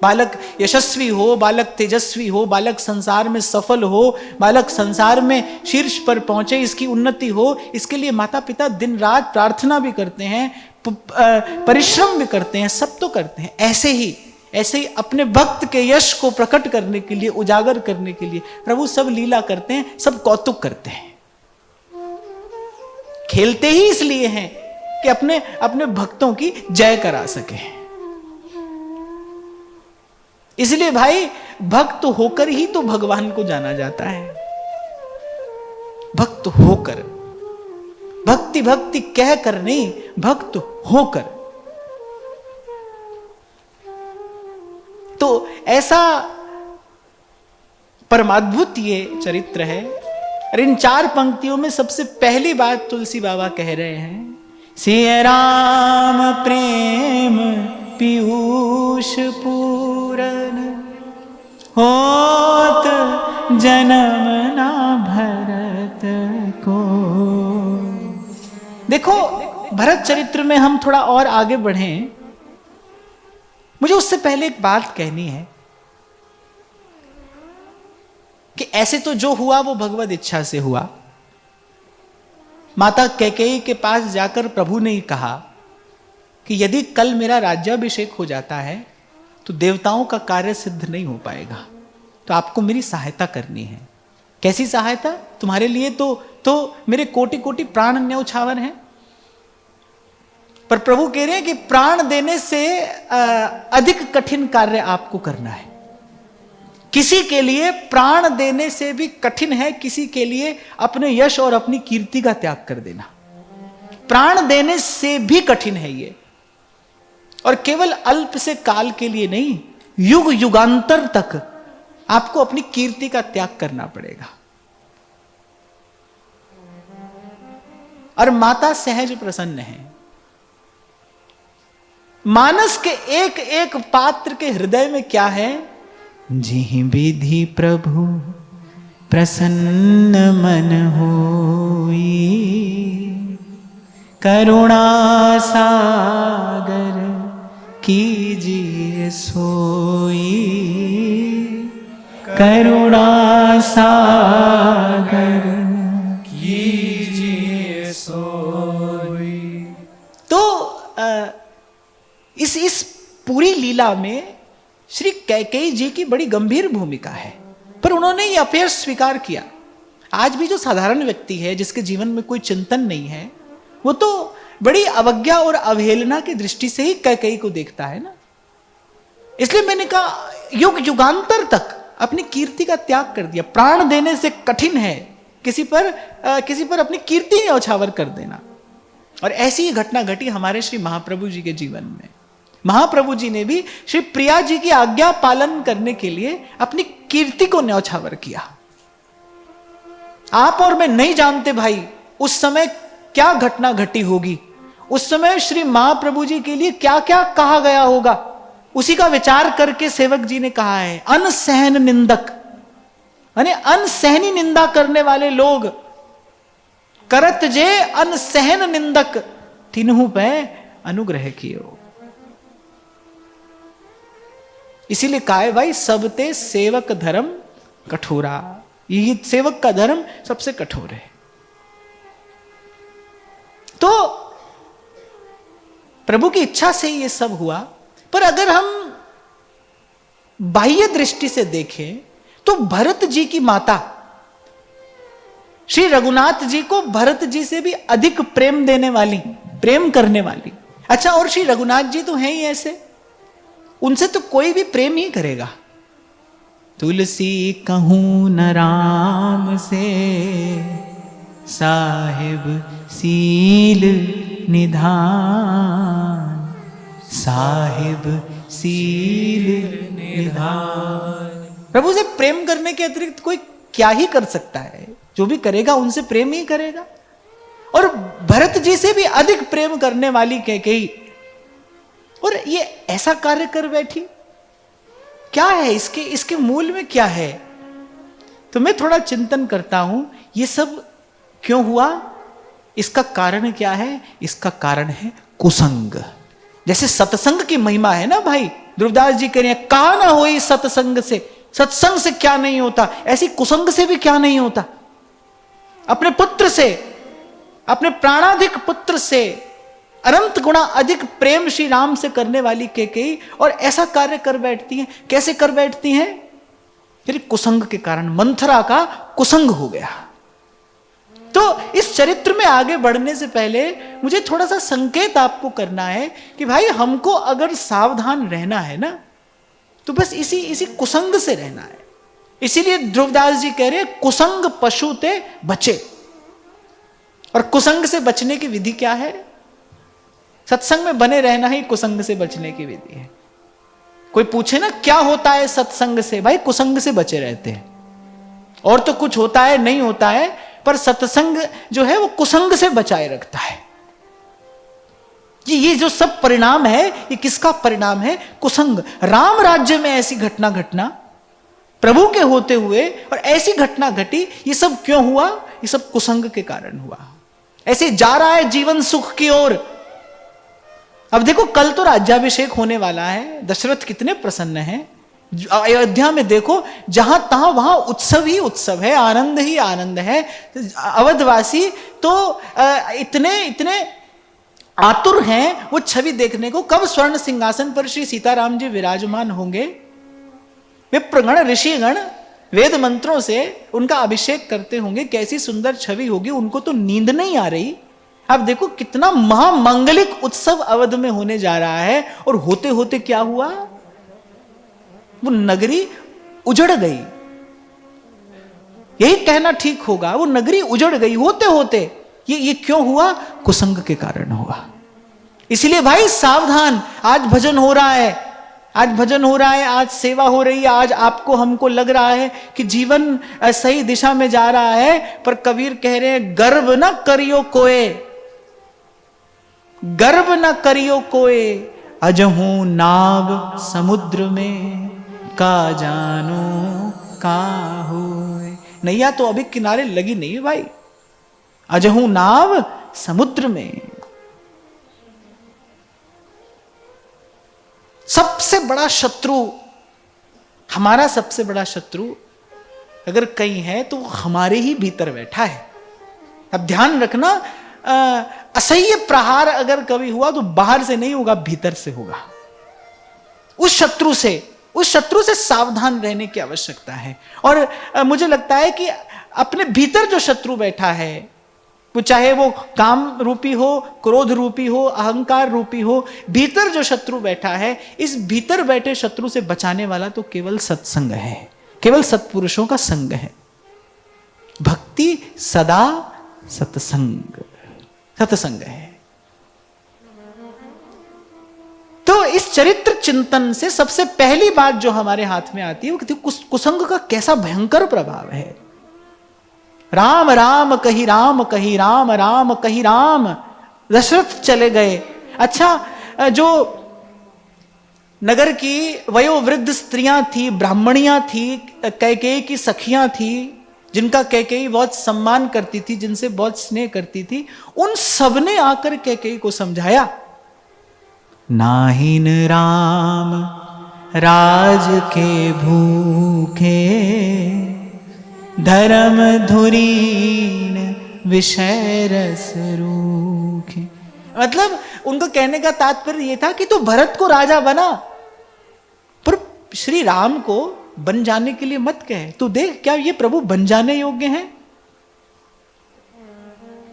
बालक यशस्वी हो, बालक तेजस्वी हो, बालक संसार में सफल हो, बालक संसार में शीर्ष पर पहुंचे, इसकी उन्नति हो, इसके लिए माता पिता दिन रात प्रार्थना भी करते हैं, परिश्रम भी करते हैं, सब तो करते हैं। ऐसे ही अपने भक्त के यश को प्रकट करने के लिए, उजागर करने के लिए प्रभु सब लीला करते हैं, सब कौतुक करते हैं। खेलते ही इसलिए हैं कि अपने भक्तों की जय करा सके। इसलिए भाई भक्त होकर ही तो भगवान को जाना जाता है। भक्त होकर, भक्ति भक्ति कहकर नहीं, भक्त होकर। तो ऐसा परमाद्भुत ये चरित्र है। और इन 4 पंक्तियों में सबसे पहली बात तुलसी बाबा कह रहे हैं, सिय राम प्रेम पीयूष पूरन होत जन्म ना भरत को। देखो भरत चरित्र में हम थोड़ा और आगे बढ़ें, मुझे उससे पहले एक बात कहनी है कि ऐसे तो जो हुआ वो भगवत इच्छा से हुआ। माता कैकेयी के पास जाकर प्रभु ने कहा कि यदि कल मेरा राज्याभिषेक हो जाता है तो देवताओं का कार्य सिद्ध नहीं हो पाएगा, तो आपको मेरी सहायता करनी है। कैसी सहायता? तुम्हारे लिए तो मेरे कोटि कोटि प्राण न्यौछावर हैं। पर प्रभु कह रहे हैं कि प्राण देने से अधिक कठिन कार्य आपको करना है। किसी के लिए प्राण देने से भी कठिन है किसी के लिए अपने यश और अपनी कीर्ति का त्याग कर देना। प्राण देने से भी कठिन है ये, और केवल अल्प से काल के लिए नहीं, युग युगांतर तक आपको अपनी कीर्ति का त्याग करना पड़ेगा। और माता सहज प्रसन्न है। मानस के एक एक पात्र के हृदय में क्या है? जिहि विधि प्रभु प्रसन्न मन होई, करुणा सागर कीजिए सोई, करुणा सागर कीजिए सोई। तो इस पूरी लीला में श्री कैकेयी जी की बड़ी गंभीर भूमिका है, पर उन्होंने ये अपयश स्वीकार किया। आज भी जो साधारण व्यक्ति है, जिसके जीवन में कोई चिंतन नहीं है, वो तो बड़ी अवज्ञा और अवहेलना की दृष्टि से ही कैकेयी को देखता है ना। इसलिए मैंने कहा युग युगांतर तक अपनी कीर्ति का त्याग कर दिया। प्राण देने से कठिन है किसी पर अपनी कीर्ति न्यौछावर कर देना। और ऐसी ही घटना घटी हमारे श्री महाप्रभु जी के जीवन में। महाप्रभु जी ने भी श्री प्रिया जी की आज्ञा पालन करने के लिए अपनी कीर्ति को न्यौछावर किया। आप और मैं नहीं जानते भाई उस समय क्या घटना घटी होगी, उस समय श्री महाप्रभु जी के लिए क्या क्या कहा गया होगा। उसी का विचार करके सेवक जी ने कहा है, अनसहन निंदक, यानी अनसहनी निंदा करने वाले लोग, करत जे अनसहन निंदक, तिन्हु पे अनुग्रह कियो। इसीलिए कहा है भाई, सबते सेवक धर्म कठोरा। ये सेवक का धर्म सबसे कठोर है। तो प्रभु की इच्छा से ये सब हुआ। पर अगर हम बाह्य दृष्टि से देखें तो भरत जी की माता श्री रघुनाथ जी को भरत जी से भी अधिक प्रेम देने वाली, प्रेम करने वाली। अच्छा, और श्री रघुनाथ जी तो हैं ही ऐसे, उनसे तो कोई भी प्रेम ही करेगा। तुलसी कहूं न राम से, साहिब सील निधान, साहिब सील निधान। प्रभु से प्रेम करने के अतिरिक्त कोई क्या ही कर सकता है? जो भी करेगा उनसे प्रेम ही करेगा। और भरत जी से भी अधिक प्रेम करने वाली कैकेयी और ये ऐसा कार्य कर बैठी, क्या है इसके मूल में क्या है? तो मैं थोड़ा चिंतन करता हूं, ये सब क्यों हुआ, इसका कारण क्या है? इसका कारण है कुसंग। जैसे सत्संग की महिमा है ना भाई, ध्रुवदास जी कह रहे हैं कहा ना होई सत्संग से, सत्संग से क्या नहीं होता, ऐसी कुसंग से भी क्या नहीं होता। अपने पुत्र से, अपने प्राणाधिक पुत्र से अनंत गुणा अधिक प्रेम श्री राम से करने वाली कैकेयी और ऐसा कार्य कर बैठती हैं। कैसे कर बैठती हैं? फिर कुसंग के कारण, मंथरा का कुसंग हो गया। तो इस चरित्र में आगे बढ़ने से पहले मुझे थोड़ा सा संकेत आपको करना है कि भाई हमको अगर सावधान रहना है ना, तो बस इसी कुसंग से रहना है। इसीलिए ध्रुवदास जी कह रहे हैं कुसंग पशु ते बचे। और कुसंग से बचने की विधि क्या है? सत्संग में बने रहना ही कुसंग से बचने की विधि है। कोई पूछे ना क्या होता है सत्संग से, भाई कुसंग से बचे रहते हैं। और तो कुछ होता है नहीं होता है, पर सत्संग जो है वो कुसंग से बचाए रखता है। ये जो सब परिणाम है, ये किसका परिणाम है? कुसंग। राम राज्य में ऐसी घटना घटना, प्रभु के होते हुए और ऐसी घटना घटी, ये सब क्यों हुआ? ये सब कुसंग के कारण हुआ। ऐसे जा रहा है जीवन सुख की ओर। अब देखो कल तो राज्याभिषेक होने वाला है, दशरथ कितने प्रसन्न हैं। अयोध्या में देखो जहां तहां वहां उत्सव ही उत्सव है, आनंद ही आनंद है। अवधवासी तो इतने आतुर हैं वो छवि देखने को, कब स्वर्ण सिंहासन पर श्री सीताराम जी विराजमान होंगे। विप्रगण ऋषिगण वेद मंत्रों से उनका अभिषेक करते होंगे, कैसी सुंदर छवि होगी। उनको तो नींद नहीं आ रही। अब देखो कितना महामंगलिक उत्सव अवध में होने जा रहा है, और होते होते क्या हुआ? वो नगरी उजड़ गई। यही कहना ठीक होगा, वो नगरी उजड़ गई होते होते। ये क्यों हुआ? कुसंग के कारण हुआ। इसलिए भाई सावधान। आज भजन हो रहा है, आज भजन हो रहा है, आज सेवा हो रही है, आज आपको हमको लग रहा है कि जीवन सही दिशा में जा रहा है, पर कबीर कह रहे हैं गर्व न करियो कोय, गर्व न करियो कोय, अजहू नाव समुद्र में का जानो का होए। नैया तो अभी किनारे लगी नहीं भाई, अजहू नाव समुद्र में। सबसे बड़ा शत्रु, हमारा सबसे बड़ा शत्रु अगर कहीं है तो हमारे ही भीतर बैठा है। अब ध्यान रखना, असह्य प्रहार अगर कभी हुआ तो बाहर से नहीं होगा, भीतर से होगा। उस शत्रु से सावधान रहने की आवश्यकता है। और मुझे लगता है कि अपने भीतर जो शत्रु बैठा है, वो चाहे वो काम रूपी हो, क्रोध रूपी हो, अहंकार रूपी हो, भीतर जो शत्रु बैठा है, इस भीतर बैठे शत्रु से बचाने वाला तो केवल सत्संग है, केवल सत्पुरुषों का संग है। भक्ति सदा सत्संग है। तो इस चरित्र चिंतन से सबसे पहली बात जो हमारे हाथ में आती है वो कुसंग का कैसा भयंकर प्रभाव है। राम राम कही राम कही राम राम कही राम, दशरथ चले गए। अच्छा, जो नगर की वयोवृद्ध स्त्रियां थी, ब्राह्मणियां थी, कैकेयी की सखियां थी, जिनका कैकेयी बहुत सम्मान करती थी, जिनसे बहुत स्नेह करती थी, उन सबने आकर कैकेयी को समझाया, नाहिन राम राज के भूखे, धर्म धुरीन विषय रस रूखे। मतलब उनको कहने का तात्पर्य यह था कि तू भरत को राजा बना, पर श्री राम को बन जाने के लिए मत कहे। तू देख क्या ये प्रभु बन जाने योग्य हैं?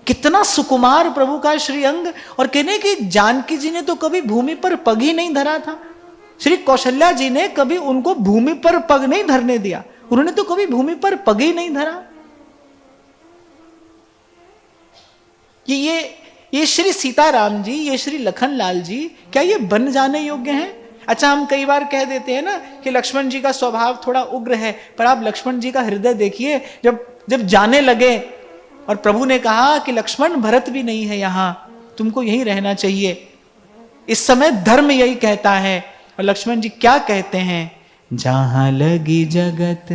कितना सुकुमार प्रभु का श्री अंग। और कहने कि जानकी जी ने तो कभी भूमि पर पग ही नहीं धरा था, श्री कौशल्या जी ने कभी उनको भूमि पर पग नहीं धरने दिया, उन्होंने तो कभी भूमि पर पग ही नहीं धरा। ये श्री सीताराम जी, ये श्री लखनलाल जी, क्या ये बन जाने योग्य हैं? अच्छा, हम कई बार कह देते हैं ना कि लक्ष्मण जी का स्वभाव थोड़ा उग्र है, पर आप लक्ष्मण जी का हृदय देखिए। जब जाने लगे और प्रभु ने कहा कि लक्ष्मण भरत भी नहीं है यहां, तुमको यहीं रहना चाहिए, इस समय धर्म यही कहता है। और लक्ष्मण जी क्या कहते हैं? जहां लगी जगत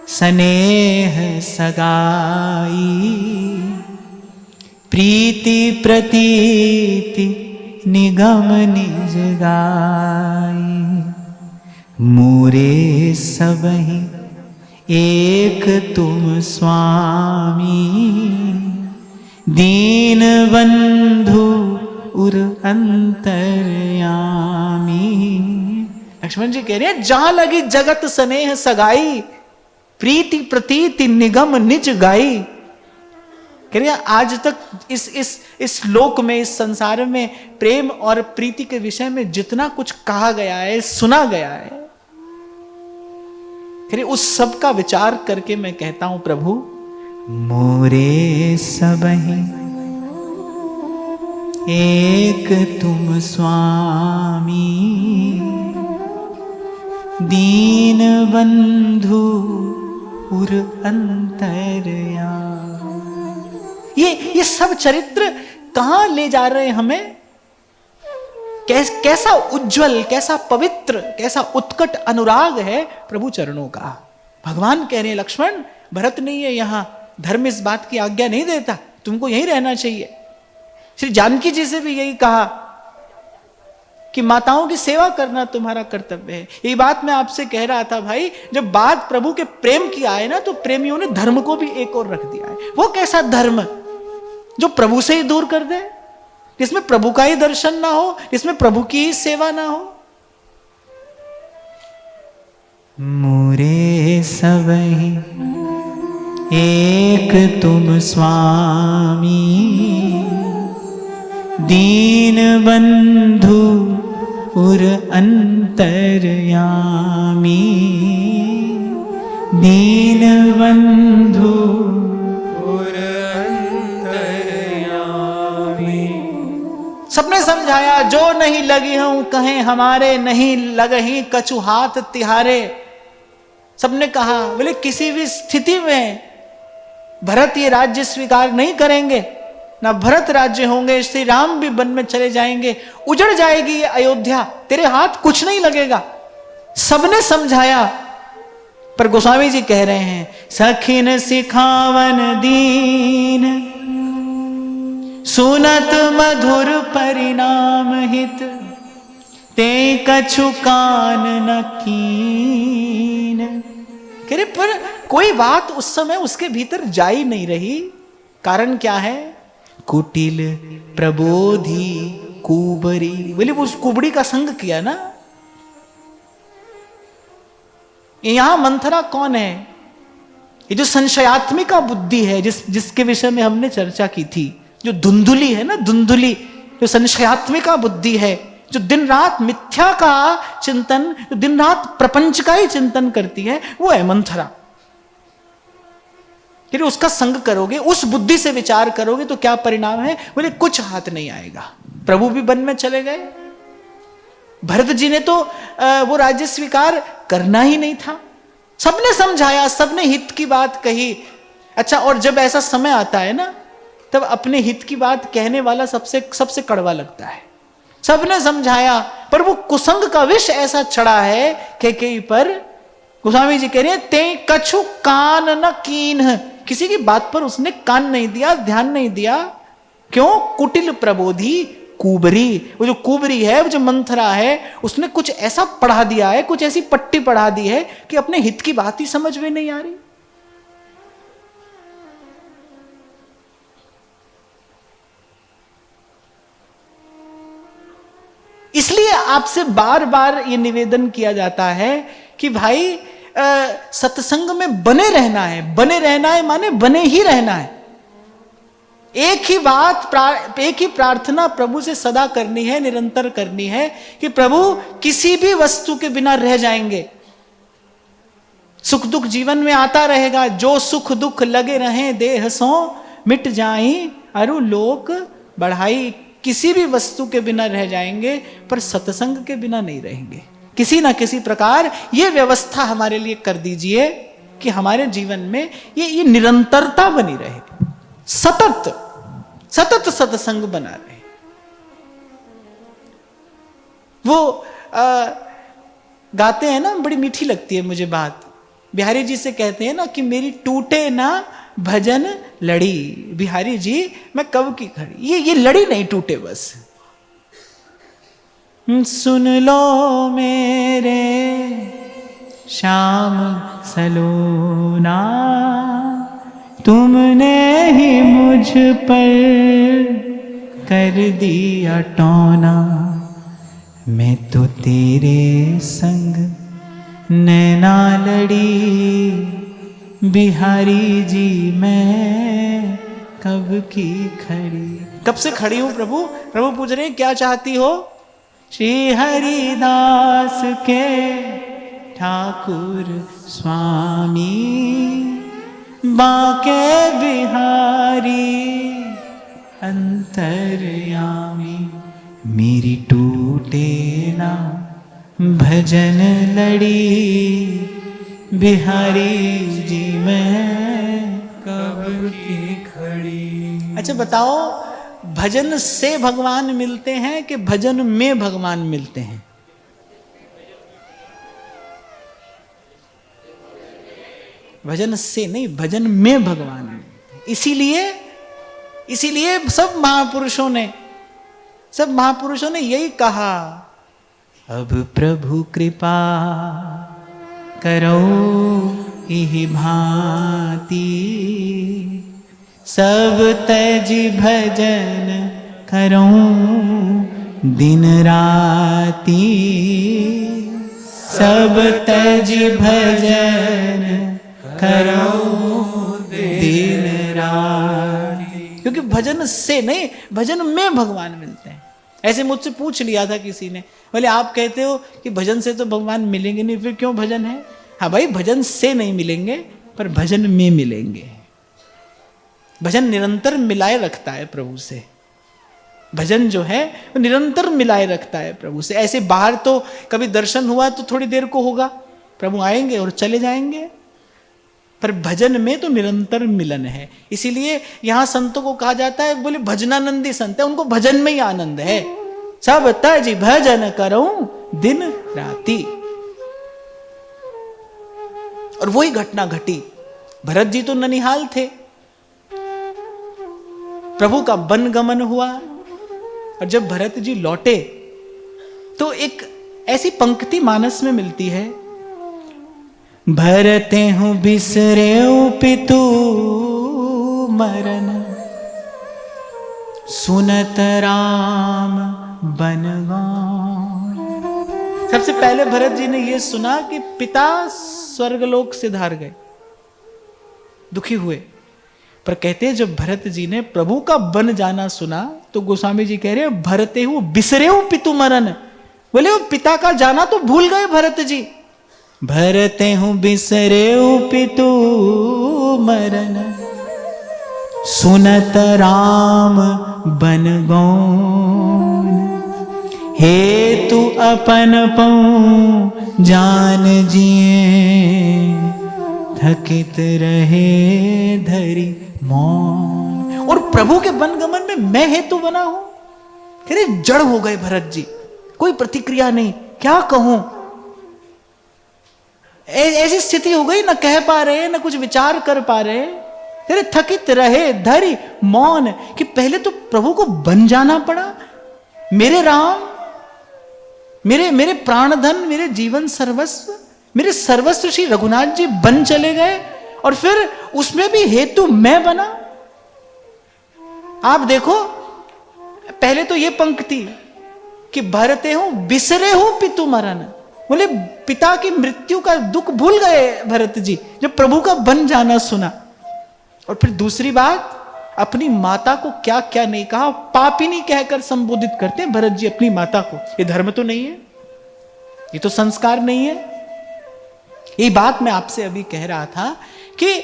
स्नेह सगाई, प्रीति प्रतीति निगम निज गाई, मोरे सबहि एक तुम स्वामी, दीन बंधु उर अंतर्यामी। लक्ष्मण जी कह रहे हैं जहां लगी जगत स्नेह सगाई, प्रीति प्रतीति निगम निज गाई। कह रहे हैं आज तक इस लोक में, इस संसार में प्रेम और प्रीति के विषय में जितना कुछ कहा गया है, सुना गया है, कह रहे उस सब का विचार करके मैं कहता हूं प्रभु, मोरे सबहि एक तुम स्वामी, दीन बंधु उर अंतर्यामी। ये सब चरित्र कहां ले जा रहे हैं हमें? कैसा उज्जवल, कैसा पवित्र, कैसा उत्कट अनुराग है प्रभु चरणों का। भगवान कह रहे हैं लक्ष्मण, भरत नहीं है यहां, धर्म इस बात की आज्ञा नहीं देता, तुमको यहीं रहना चाहिए। श्री जानकी जी से भी यही कहा कि माताओं की सेवा करना तुम्हारा कर्तव्य है। यही बात मैं आपसे कह रहा था भाई, जब बात प्रभु के प्रेम की आए ना, तो प्रेमियों ने धर्म को भी एक और रख दिया है। वो कैसा धर्म जो प्रभु से ही दूर कर दे, जिसमें प्रभु का ही दर्शन ना हो, जिसमें प्रभु की ही सेवा ना हो। मोरे सबहि एक तुम स्वामी, दीन बंधु उर अंतर्यामी, दीन बंधु उर अंतर्यामी। सबने समझाया जो नहीं लगी हूं कहें हमारे, नहीं लगही कछु हाथ तिहारे। सबने कहा बोले किसी भी स्थिति में भरत ये राज्य स्वीकार नहीं करेंगे, ना भरत राज्य होंगे, श्री राम भी वन में चले जाएंगे, उजड़ जाएगी ये अयोध्या, तेरे हाथ कुछ नहीं लगेगा। सबने समझाया, पर गोस्वामी जी कह रहे हैं सखिन सिखावन दीन, सुनत मधुर परिणाम हित, ते कछु कान न कीन। कह रहे पर कोई बात उस समय उसके भीतर जा ही नहीं रही। कारण क्या है? कुटिल प्रबोधी कुबरी। बोले वो उस कुबड़ी का संग किया ना। यहां मंथरा कौन है? ये जो संशयात्मिका बुद्धि है, जिसके विषय में हमने चर्चा की थी, जो धुंधुली है ना, धुंधुली जो संशयात्मिका बुद्धि है, जो दिन रात मिथ्या का चिंतन, जो दिन रात प्रपंच का ही चिंतन करती है, वो है मंथरा। फिर उसका संग करोगे, उस बुद्धि से विचार करोगे तो क्या परिणाम है? बोले कुछ हाथ नहीं आएगा। प्रभु भी वन में चले गए, भरत जी ने तो वो राज्य स्वीकार करना ही नहीं था। सबने समझाया, सबने हित की बात कही। अच्छा, और जब ऐसा समय आता है ना, तब अपने हित की बात कहने वाला सबसे कड़वा लगता है। सबने समझाया, पर वो कुसंग का विष ऐसा चढ़ा है कैकेयी पर। गोस्वामी जी कह रहे हैं ते कछु कान न कीन, किसी की बात पर उसने कान नहीं दिया, ध्यान नहीं दिया। क्यों? कुटिल प्रबोधी कुबरी। वो जो कुबरी है, वो जो मंथरा है, उसने कुछ ऐसा पढ़ा दिया है, कुछ ऐसी पट्टी पढ़ा दी है कि अपने हित की बात ही समझ में नहीं आ रही। इसलिए आपसे बार बार ये निवेदन किया जाता है कि भाई सत्संग में बने रहना है। बने रहना है माने बने ही रहना है। एक ही बात, एक ही प्रार्थना प्रभु से सदा करनी है, निरंतर करनी है कि प्रभु किसी भी वस्तु के बिना रह जाएंगे, सुख दुख जीवन में आता रहेगा, जो सुख दुख लगे रहे देह सो मिट जाई अरु लोक बढ़ाई। किसी भी वस्तु के बिना रह जाएंगे, पर सत्संग के बिना नहीं रहेंगे। किसी ना किसी प्रकार ये व्यवस्था हमारे लिए कर दीजिए कि हमारे जीवन में ये निरंतरता बनी रहे, सतत सत्संग बना रहे। वो गाते हैं ना, बड़ी मीठी लगती है मुझे बात। बिहारी जी से कहते हैं ना कि मेरी टूटे ना भजन लड़ी। बिहारी जी मैं कब की खड़ी, ये लड़ी नहीं टूटे बस। सुन लो मेरे श्याम सलोना, तुमने ही मुझ पर कर दिया टोना। मैं तो तेरे संग नैना लड़ी, बिहारी जी मैं कब की खड़ी। कब से खड़ी हूं प्रभु? प्रभु पूछ रहे हैं क्या चाहती हो? श्री हरिदास के ठाकुर स्वामी, बाके बिहारी अंतर्यामी। मेरी टूटे ना भजन लड़ी, बिहारी जी मैं कब की खड़ी। अच्छा बताओ, भजन से भगवान मिलते हैं कि भजन में भगवान मिलते हैं? भजन से नहीं, भजन में भगवान मिलते हैं। इसीलिए सब महापुरुषों ने यही कहा, अब प्रभु कृपा करो इहि भांति, सब तजी भजन करूं दिन राती। सब तजी भजन करूं दिन राती। क्योंकि भजन से नहीं, भजन में भगवान मिलते हैं। ऐसे मुझसे पूछ लिया था किसी ने, बोले आप कहते हो कि भजन से तो भगवान मिलेंगे नहीं, फिर क्यों भजन है? हाँ भाई, भजन से नहीं मिलेंगे पर भजन में मिलेंगे। भजन निरंतर मिलाए रखता है प्रभु से। भजन जो है वो निरंतर मिलाए रखता है प्रभु से। ऐसे बाहर तो कभी दर्शन हुआ तो थोड़ी देर को होगा, प्रभु आएंगे और चले जाएंगे, पर भजन में तो निरंतर मिलन है। इसीलिए यहां संतों को कहा जाता है, बोले भजनानंदी संत है, उनको भजन में ही आनंद है। सब तज भजन करूं दिन राती। और वही घटना घटी। भरत जी तो ननिहाल थे, प्रभु का वन गमन हुआ, और जब भरत जी लौटे तो एक ऐसी पंक्ति मानस में मिलती है, भरते हूं बिसरे पितु मरन, सुनत राम बन गए। सबसे पहले भरत जी ने यह सुना कि पिता स्वर्गलोक से धार गए, दुखी हुए। पर कहते हैं जब भरत जी ने प्रभु का बन जाना सुना तो गोस्वामी जी कह रहे हैं, भरते हूं बिसरे पितु मरन। बोले वो पिता का जाना तो भूल गए भरत जी। भरते हूं बिसरे पितु मरन, सुनत राम बन गौन। हे तू अपन पौ जान जिए, थकित रहे धरी मौन। और प्रभु के वनगमन में मैं हेतु बना हूं। फिर जड़ हो गए भरत जी, कोई प्रतिक्रिया नहीं, क्या कहूं। ऐसी स्थिति हो गई, ना कह पा रहे ना कुछ विचार कर पा रहे। फिर थकित रहे धरी मौन, कि पहले तो प्रभु को बन जाना पड़ा। मेरे राम, मेरे प्राणधन, मेरे जीवन सर्वस्व, मेरे सर्वस्व श्री रघुनाथ जी बन चले गए, और फिर उसमें भी हेतु मैं बना। आप देखो, पहले तो ये पंक्ति कि भरते हूं बिसरे हूं पितु मरन, बोले पिता की मृत्यु का दुख भूल गए भरत जी जब प्रभु का बन जाना सुना। और फिर दूसरी बात, अपनी माता को क्या क्या नहीं कहा, पापिनी कहकर संबोधित करते हैं भरत जी अपनी माता को। ये धर्म तो नहीं है, ये तो संस्कार नहीं है। ये बात मैं आपसे अभी कह रहा था कि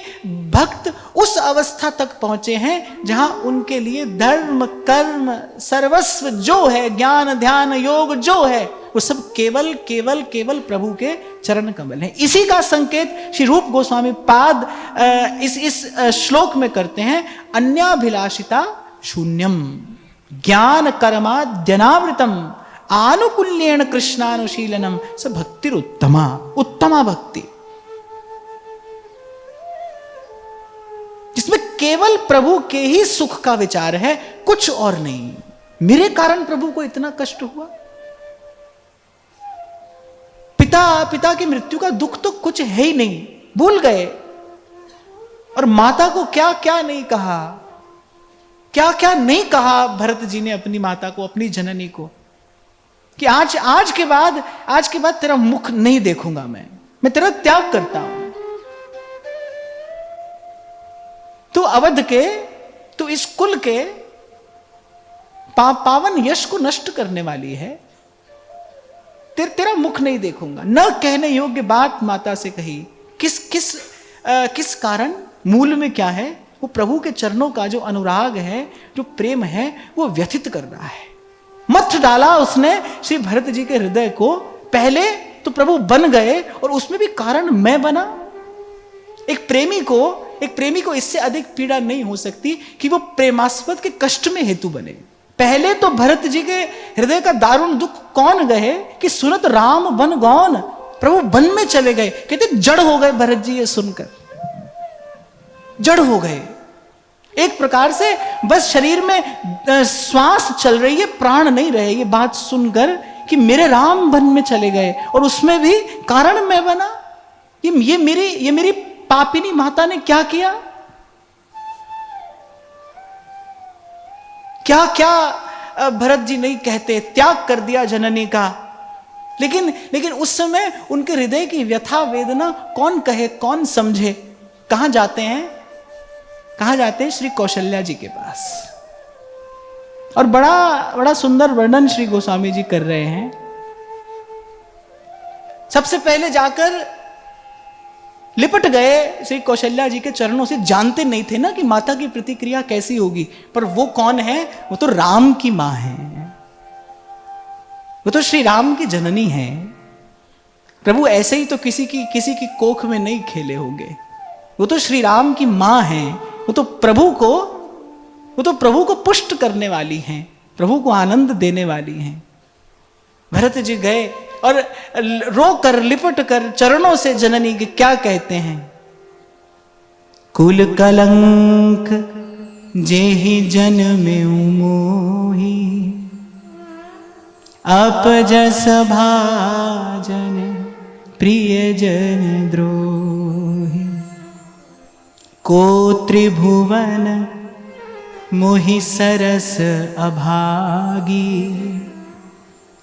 भक्त उस अवस्था तक पहुंचे हैं जहां उनके लिए धर्म कर्म सर्वस्व जो है, ज्ञान ध्यान योग जो है, वो सब केवल केवल केवल प्रभु के चरण कमल हैं। इसी का संकेत श्री रूप गोस्वामी पाद इस श्लोक में करते हैं, अन्याभिलाषिता शून्यम ज्ञान कर्माद्यनावृतम आनुकूल्येन कृष्णानुशीलनम स भक्तिरुत्तमा, उत्तमा भक्ति, जिसमें केवल प्रभु के ही सुख का विचार है, कुछ और नहीं। मेरे कारण प्रभु को इतना कष्ट हुआ, पिता की मृत्यु का दुख तो कुछ है ही नहीं, भूल गए। और माता को क्या क्या नहीं कहा, क्या क्या नहीं कहा भरत जी ने अपनी माता को, अपनी जननी को, कि आज के बाद तेरा मुख नहीं देखूंगा, मैं तेरा त्याग करता हूं। तू अवध के, तू इस कुल के पावन यश को नष्ट करने वाली है, तेरा मुख नहीं देखूंगा। न कहने योग्य बात माता से कही। किस कारण, मूल में क्या है? वो प्रभु के चरणों का जो अनुराग है, जो प्रेम है, वो व्यथित कर रहा है। मथ डाला उसने श्री भरत जी के हृदय को। पहले तो प्रभु बन गए और उसमें भी कारण मैं बना। एक प्रेमी को इससे अधिक पीड़ा नहीं हो सकती कि वो प्रेमास्पद के कष्ट में हेतु बने। पहले तो भरत जी के हृदय का दारुण दुख कौन गए कि सुनत राम बन गौन, प्रभु वन में चले गए। कहते जड़ हो गए भरत जी ये सुनकर, जड़ हो गए। एक प्रकार से बस शरीर में श्वास चल रही है, प्राण नहीं रहे, ये बात सुनकर कि मेरे राम वन में चले गए और उसमें भी कारण मैं बना। ये मेरी पापिनी माता ने क्या किया, क्या क्या भरत जी नहीं कहते, त्याग कर दिया जननी का। लेकिन उस समय उनके हृदय की व्यथा वेदना कौन कहे, कौन समझे। कहां जाते हैं? श्री कौशल्या जी के पास। और बड़ा सुंदर वर्णन श्री गोस्वामी जी कर रहे हैं। सबसे पहले जाकर लिपट गए श्री कौशल्या जी के चरणों से। जानते नहीं थे ना कि माता की प्रतिक्रिया कैसी होगी, पर वो कौन है? वो तो राम की मां है, वो तो श्री राम की जननी है। प्रभु ऐसे ही तो किसी की कोख में नहीं खेले होंगे। वो तो श्री राम की मां है, वो तो प्रभु को पुष्ट करने वाली हैं, प्रभु को आनंद देने वाली हैं। भरत जी गए और रो कर लिपट कर चरणों से जननी के क्या कहते हैं? कुल कलंक जेहि जन्मे मोहि, अपजस भाजन प्रियजन द्रोही। को त्रिभुवन मोहि सरस अभागी,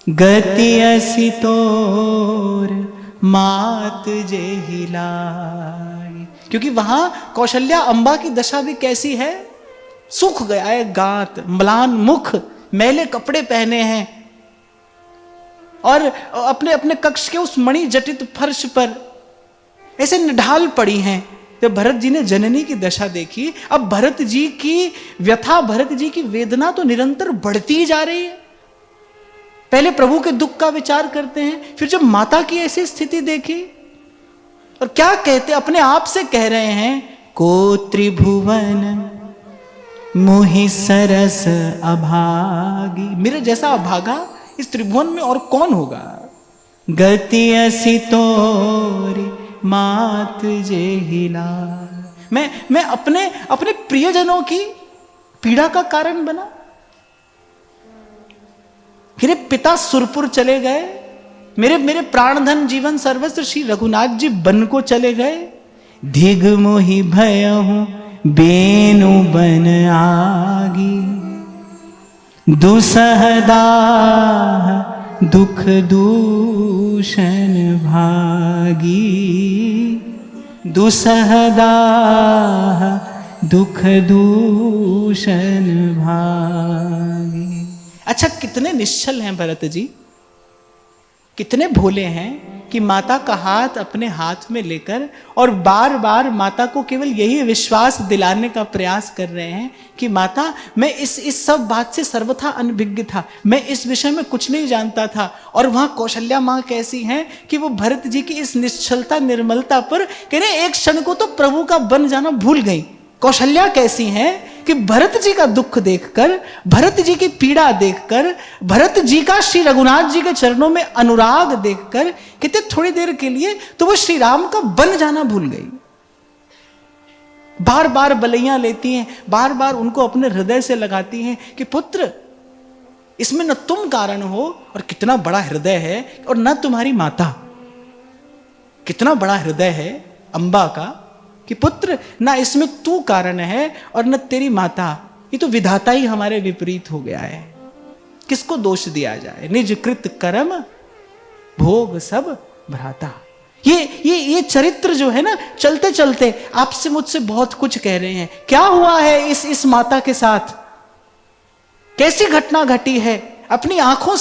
गति असी तोर मात जेहि लाई। क्योंकि वहां कौशल्या अंबा की दशा भी कैसी है? सूख गया है गात, म्लान मुख, मैले कपड़े पहने हैं और अपने कक्ष के उस मणि जटित फर्श पर ऐसे निढाल पड़ी हैं। जब भरत जी ने जननी की दशा देखी, अब भरत जी की व्यथा, भरत जी की वेदना तो निरंतर बढ़ती जा रही है। पहले प्रभु के दुख का विचार करते हैं, फिर जब माता की ऐसी स्थिति देखी और क्या कहते, अपने आप से कह रहे हैं, को त्रिभुवन मोहि सरस अभागी। मेरे जैसा अभागा इस त्रिभुवन में और कौन होगा? गति असी तोरी मात जेहि लाई। मैं अपने प्रियजनों की पीड़ा का कारण बना। मेरे पिता सुरपुर चले गए, मेरे प्राणधन जीवन सर्वस्व श्री रघुनाथ जी बन को चले गए। धिग मोहि भयहु बेनु बन आगी, दुसहदा दुख दूषण भागी। दुसहदा दुख दूषण भागी। अच्छा, कितने निश्चल हैं भरत जी, कितने भोले हैं कि माता का हाथ अपने हाथ में लेकर और बार बार माता को केवल यही विश्वास दिलाने का प्रयास कर रहे हैं कि माता, मैं इस सब बात से सर्वथा अनभिज्ञ था, मैं इस विषय में कुछ नहीं जानता था। और वहां कौशल्या मां कैसी हैं कि वो भरत जी की इस निश्चलता निर्मलता पर कह रहे एक क्षण को तो प्रभु का बन जाना भूल गई। कौशल्या कैसी हैं कि भरत जी का दुख देखकर, भरत जी की पीड़ा देखकर, भरत जी का श्री रघुनाथ जी के चरणों में अनुराग देखकर कहते थोड़ी देर के लिए तो वो श्री राम का बन जाना भूल गई। बार बार बलैया लेती हैं, बार बार उनको अपने हृदय से लगाती हैं कि पुत्र इसमें न तुम कारण हो, और कितना बड़ा हृदय है, और न तुम्हारी माता, कितना बड़ा हृदय है अंबा का कि पुत्र ना इसमें तू कारण है और न तेरी माता। ये तो विधाता ही हमारे विपरीत हो गया है, किसको दोष दिया जाए। निज कृत कर्म भोग सब भ्राता। ये चरित्र जो है ना, चलते चलते आपसे मुझसे बहुत कुछ कह रहे हैं। क्या हुआ है इस माता के साथ, कैसी घटना घटी है। अपनी आंखों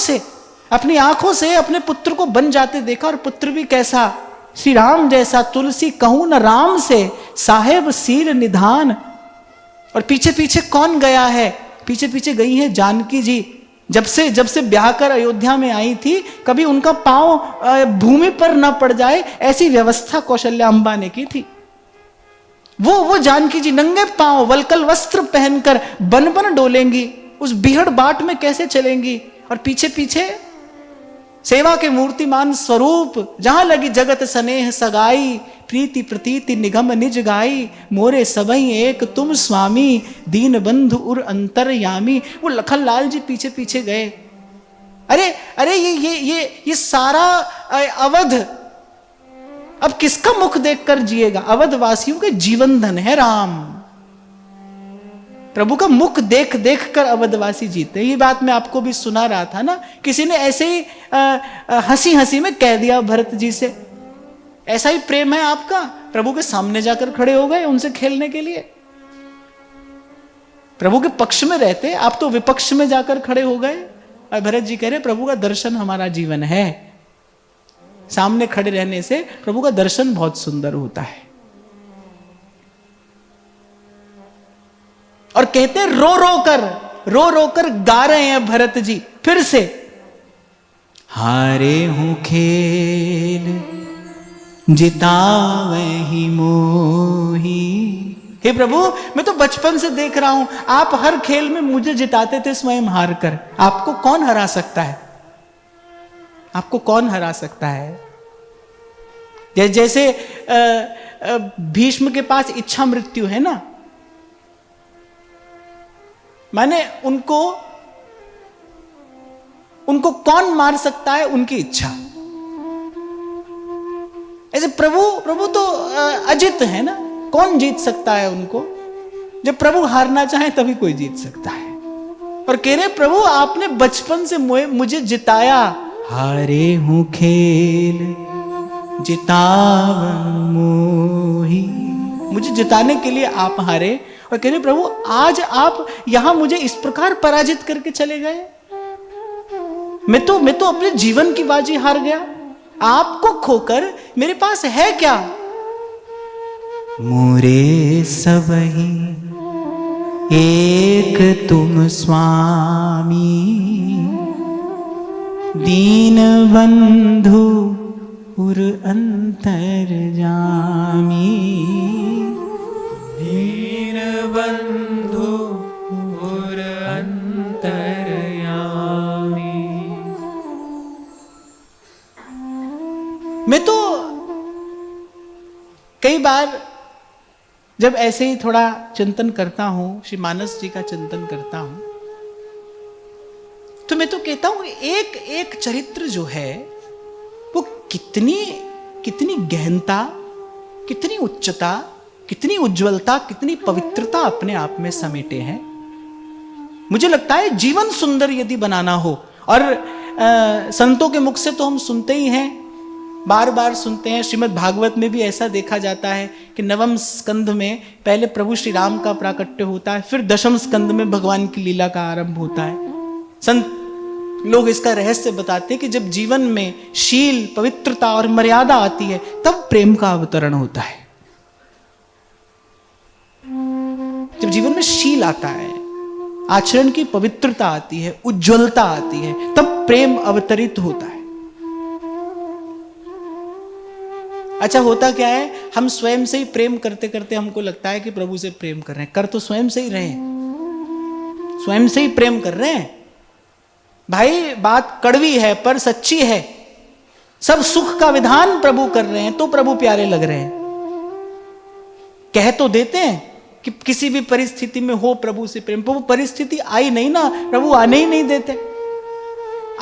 से अपने पुत्र को बन जाते देखा, और पुत्र भी कैसा, श्री राम जैसा तुलसी कहूं न राम से, साहेब सीर निधान। और पीछे पीछे कौन गया है, पीछे पीछे गई है जानकी जी। जब से ब्याह कर अयोध्या में आई थी, कभी उनका पांव भूमि पर ना पड़ जाए ऐसी व्यवस्था कौशल्या अम्बा ने की थी। वो जानकी जी नंगे पांव वलकल वस्त्र पहनकर बन बन डोलेंगी, उस बिहड़ बाट में कैसे चलेंगी, और पीछे पीछे सेवा के मूर्तिमान स्वरूप, जहां लगी जगत स्नेह सगाई, प्रीति प्रतीति निगम निज गाई, मोरे सबई एक तुम स्वामी, दीन बंधु उर अंतरयामी। वो लखन लाल जी पीछे पीछे गए। अरे ये सारा अवध अब किसका मुख देखकर जिएगा। अवध वासियों के जीवन धन है राम, प्रभु का मुख देख देख कर अवधवासी जीते। ये बात मैं आपको भी सुना रहा था ना, किसी ने ऐसे ही हंसी हंसी में कह दिया भरत जी से, ऐसा ही प्रेम है आपका। प्रभु के सामने जाकर खड़े हो गए उनसे खेलने के लिए। प्रभु के पक्ष में रहते, आप तो विपक्ष में जाकर खड़े हो गए। और भरत जी कह रहे प्रभु का दर्शन हमारा जीवन है। सामने खड़े रहने से प्रभु का दर्शन बहुत सुंदर होता है। और कहते रो रो कर गा रहे हैं भरत जी फिर से, हारे हूं खेल जितावहि मोही। हे प्रभु, मैं तो बचपन से देख रहा हूं, आप हर खेल में मुझे जिताते थे स्वयं हार कर। आपको कौन हरा सकता है, आपको कौन हरा सकता है। जैसे भीष्म के पास इच्छा मृत्यु है ना, माने उनको कौन मार सकता है, उनकी इच्छा। ऐसे प्रभु तो अजित है ना, कौन जीत सकता है उनको। जब प्रभु हारना चाहे तभी कोई जीत सकता है। और कह रहे प्रभु आपने बचपन से मुझे जिताया, हारे हूं खेल जिताव मोही। मुझे जिताने के लिए आप हारे, और कह रहे प्रभु आज आप यहां मुझे इस प्रकार पराजित करके चले गए। मैं तो अपने जीवन की बाजी हार गया, आपको खोकर मेरे पास है क्या। मोरे सबही एक तुम स्वामी, दीन बंधु उर अंतरजामी। दीन बंधु उर अंतरयामी। मैं तो कई बार जब ऐसे ही थोड़ा चिंतन करता हूं, श्री मानस जी का चिंतन करता हूं, तो मैं तो कहता हूं एक एक चरित्र जो है वो कितनी गहनता, कितनी उच्चता, कितनी उज्जवलता, कितनी पवित्रता अपने आप में समेटे हैं। मुझे लगता है जीवन सुंदर यदि बनाना हो, और संतों के मुख से तो हम सुनते ही हैं, बार बार सुनते हैं। श्रीमद् भागवत में भी ऐसा देखा जाता है कि नवम स्कंध में पहले प्रभु श्री राम का प्राकट्य होता है, फिर दशम स्कंध में भगवान की लीला का आरंभ होता है। संत लोग इसका रहस्य बताते हैं कि जब जीवन में शील, पवित्रता और मर्यादा आती है तब प्रेम का अवतरण होता है। जब जीवन में शील आता है, आचरण की पवित्रता आती है, उज्ज्वलता आती है, तब प्रेम अवतरित होता है। अच्छा, होता क्या है, हम स्वयं से ही प्रेम करते करते हमको लगता है कि प्रभु से प्रेम कर रहे हैं। कर तो स्वयं से ही रहे हैं, स्वयं से ही प्रेम कर रहे हैं। भाई बात कड़वी है पर सच्ची है। सब सुख का विधान प्रभु कर रहे हैं तो प्रभु प्यारे लग रहे हैं। कह तो देते हैं कि किसी भी परिस्थिति में हो प्रभु से प्रेम, प्रभु परिस्थिति आई नहीं ना, प्रभु आने ही नहीं देते।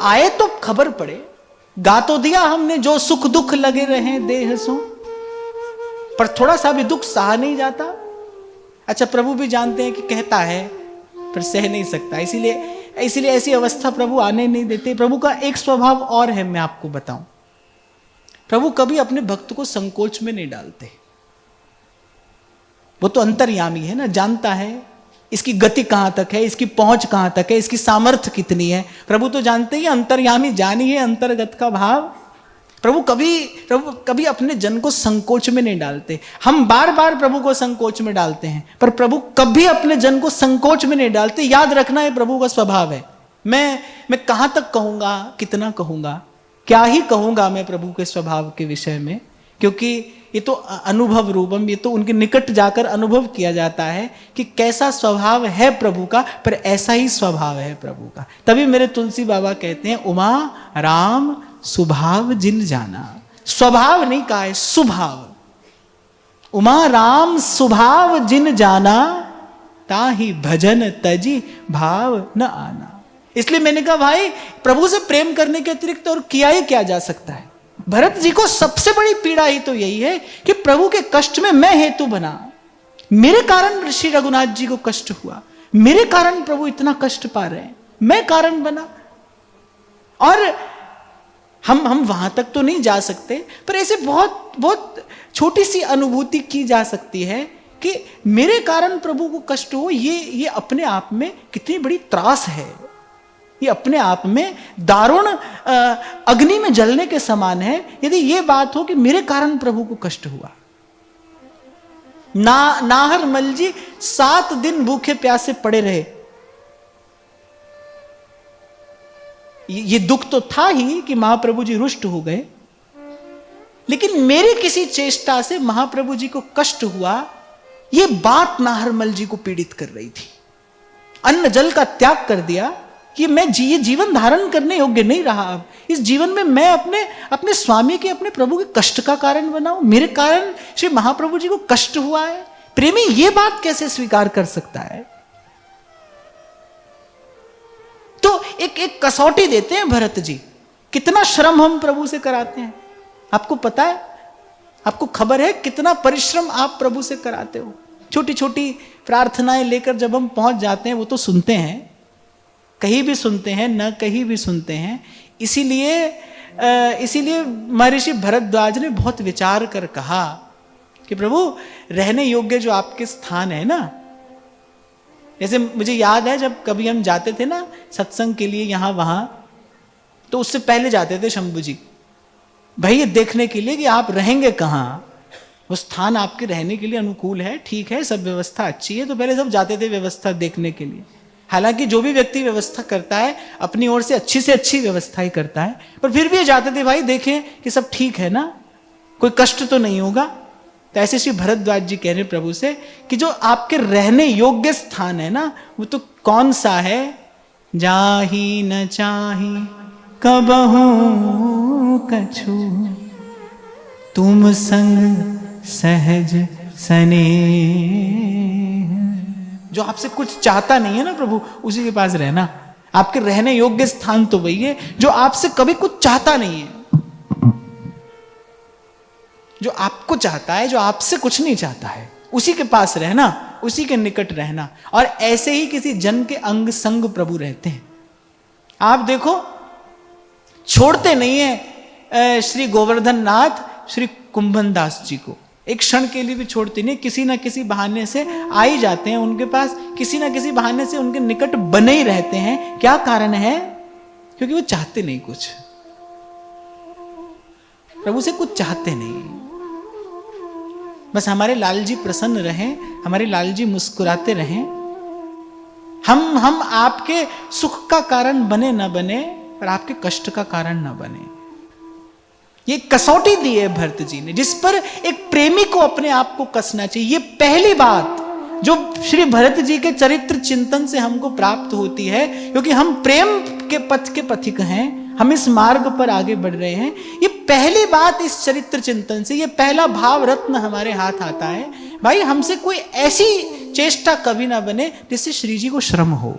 आए तो खबर पड़े। गा तो दिया हमने, जो सुख दुख लगे रहे देह सो, पर थोड़ा सा भी दुख सहा नहीं जाता। अच्छा, प्रभु भी जानते हैं कि कहता है पर सह नहीं सकता, इसीलिए ऐसी अवस्था प्रभु आने नहीं देते। प्रभु का एक स्वभाव और है, मैं आपको बताऊं। प्रभु कभी अपने भक्त को संकोच में नहीं डालते। वो तो अंतर्यामी है ना, जानता है इसकी गति कहां तक है, इसकी पहुंच कहां तक है, इसकी सामर्थ्य कितनी है। प्रभु तो जानते ही, अंतर्यामी जानी है अंतर्गत का भाव। प्रभु कभी अपने जन को संकोच में नहीं डालते। हम बार बार प्रभु को संकोच में डालते हैं, पर प्रभु कभी अपने जन को संकोच में नहीं डालते। याद रखना है, प्रभु का स्वभाव है। मैं कहां तक कहूंगा, कितना कहूंगा, क्या ही कहूंगा मैं प्रभु के स्वभाव के विषय में, क्योंकि ये तो अनुभव रूपम, ये तो उनके निकट जाकर अनुभव किया जाता है कि कैसा स्वभाव है प्रभु का, पर ऐसा ही स्वभाव है प्रभु का। तभी मेरे तुलसी बाबा कहते हैं, उमा राम स्वभाव जिन जाना। स्वभाव नहीं कहा है, स्वभाव। उमा राम स्वभाव जिन जाना, ताहि भजन तजी भाव न आना। इसलिए मैंने कहा भाई, प्रभु से प्रेम करने के अतिरिक्त और किया ही क्या जा सकता है। भरत जी को सबसे बड़ी पीड़ा ही तो यही है कि प्रभु के कष्ट में मैं हेतु बना। मेरे कारण ऋषि रघुनाथ जी को कष्ट हुआ, मेरे कारण प्रभु इतना कष्ट पा रहे हैं, मैं कारण बना। और हम वहां तक तो नहीं जा सकते, पर ऐसे बहुत बहुत छोटी सी अनुभूति की जा सकती है कि मेरे कारण प्रभु को कष्ट हो। ये अपने आप में कितनी बड़ी त्रास है। ये अपने आप में दारुण अग्नि में जलने के समान है, यदि ये बात हो कि मेरे कारण प्रभु को कष्ट हुआ। नाहर मल जी 7 दिन भूखे प्यासे पड़े रहे। ये दुख तो था ही कि महाप्रभु जी रुष्ट हो गए, लेकिन मेरी किसी चेष्टा से महाप्रभु जी को कष्ट हुआ, ये बात नाहरमल जी को पीड़ित कर रही थी। अन्न जल का त्याग कर दिया कि ये जीवन धारण करने योग्य नहीं रहा। अब इस जीवन में मैं अपने स्वामी के, अपने प्रभु के कष्ट का कारण बनाऊं, मेरे कारण श्री महाप्रभु जी को कष्ट हुआ है। प्रेमी ये बात कैसे स्वीकार कर सकता है? तो एक कसौटी देते हैं भरत जी, कितना श्रम हम प्रभु से कराते हैं। आपको पता है, आपको खबर है कितना परिश्रम आप प्रभु से कराते हो। छोटी छोटी प्रार्थनाएं लेकर जब हम पहुंच जाते हैं, वो तो सुनते हैं, कहीं भी सुनते हैं, न कहीं भी सुनते हैं। इसीलिए महर्षि भरद्वाज ने बहुत विचार कर कहा कि प्रभु रहने योग्य जो आपके स्थान है ना, जैसे मुझे याद है जब कभी हम जाते थे ना सत्संग के लिए यहाँ वहाँ, तो उससे पहले जाते थे शंभू जी, भाई ये देखने के लिए कि आप रहेंगे कहाँ, वो स्थान आपके रहने के लिए अनुकूल है, ठीक है, सब व्यवस्था अच्छी है। तो पहले सब जाते थे व्यवस्था देखने के लिए। हालांकि जो भी व्यक्ति व्यवस्था करता है अपनी ओर से अच्छी व्यवस्था ही करता है, पर फिर भी ये जाते थे भाई देखें कि सब ठीक है ना, कोई कष्ट तो नहीं होगा। तो ऐसे श्री भरद्वाज जी कह रहे प्रभु से कि जो आपके रहने योग्य स्थान है ना, वो तो कौन सा है? जाही न चाही कबहू कछु, तुम संग सहज सने। जो आपसे कुछ चाहता नहीं है ना प्रभु, उसी के पास रहना। आपके रहने योग्य स्थान तो वही है जो आपसे कभी कुछ चाहता नहीं है, जो आपको चाहता है, जो आपसे कुछ नहीं चाहता है, उसी के पास रहना, उसी के निकट रहना। और ऐसे ही किसी जन के अंग संग प्रभु रहते हैं। आप देखो, छोड़ते नहीं है श्री गोवर्धन नाथ श्री कुंभन दास जी को, एक क्षण के लिए भी छोड़ते नहीं। किसी ना किसी बहाने से आ ही जाते हैं उनके पास, किसी ना किसी बहाने से उनके निकट बने ही रहते हैं। क्या कारण है? क्योंकि वो चाहते नहीं कुछ, प्रभु से कुछ चाहते नहीं, बस हमारे लाल जी प्रसन्न रहें, हमारे लाल जी मुस्कुराते रहें। हम आपके सुख का कारण बने ना बने, पर आपके कष्ट का कारण ना बने। ये कसौटी दी है भरत जी ने, जिस पर एक प्रेमी को अपने आप को कसना चाहिए। ये पहली बात जो श्री भरत जी के चरित्र चिंतन से हमको प्राप्त होती है, क्योंकि हम प्रेम के पथ के पथिक हैं, हम इस मार्ग पर आगे बढ़ रहे हैं। ये पहली बात इस चरित्र चिंतन से, ये पहला भाव रत्न हमारे हाथ आता है। भाई हमसे कोई ऐसी चेष्टा कभी ना बने जिससे श्री जी को श्रम हो।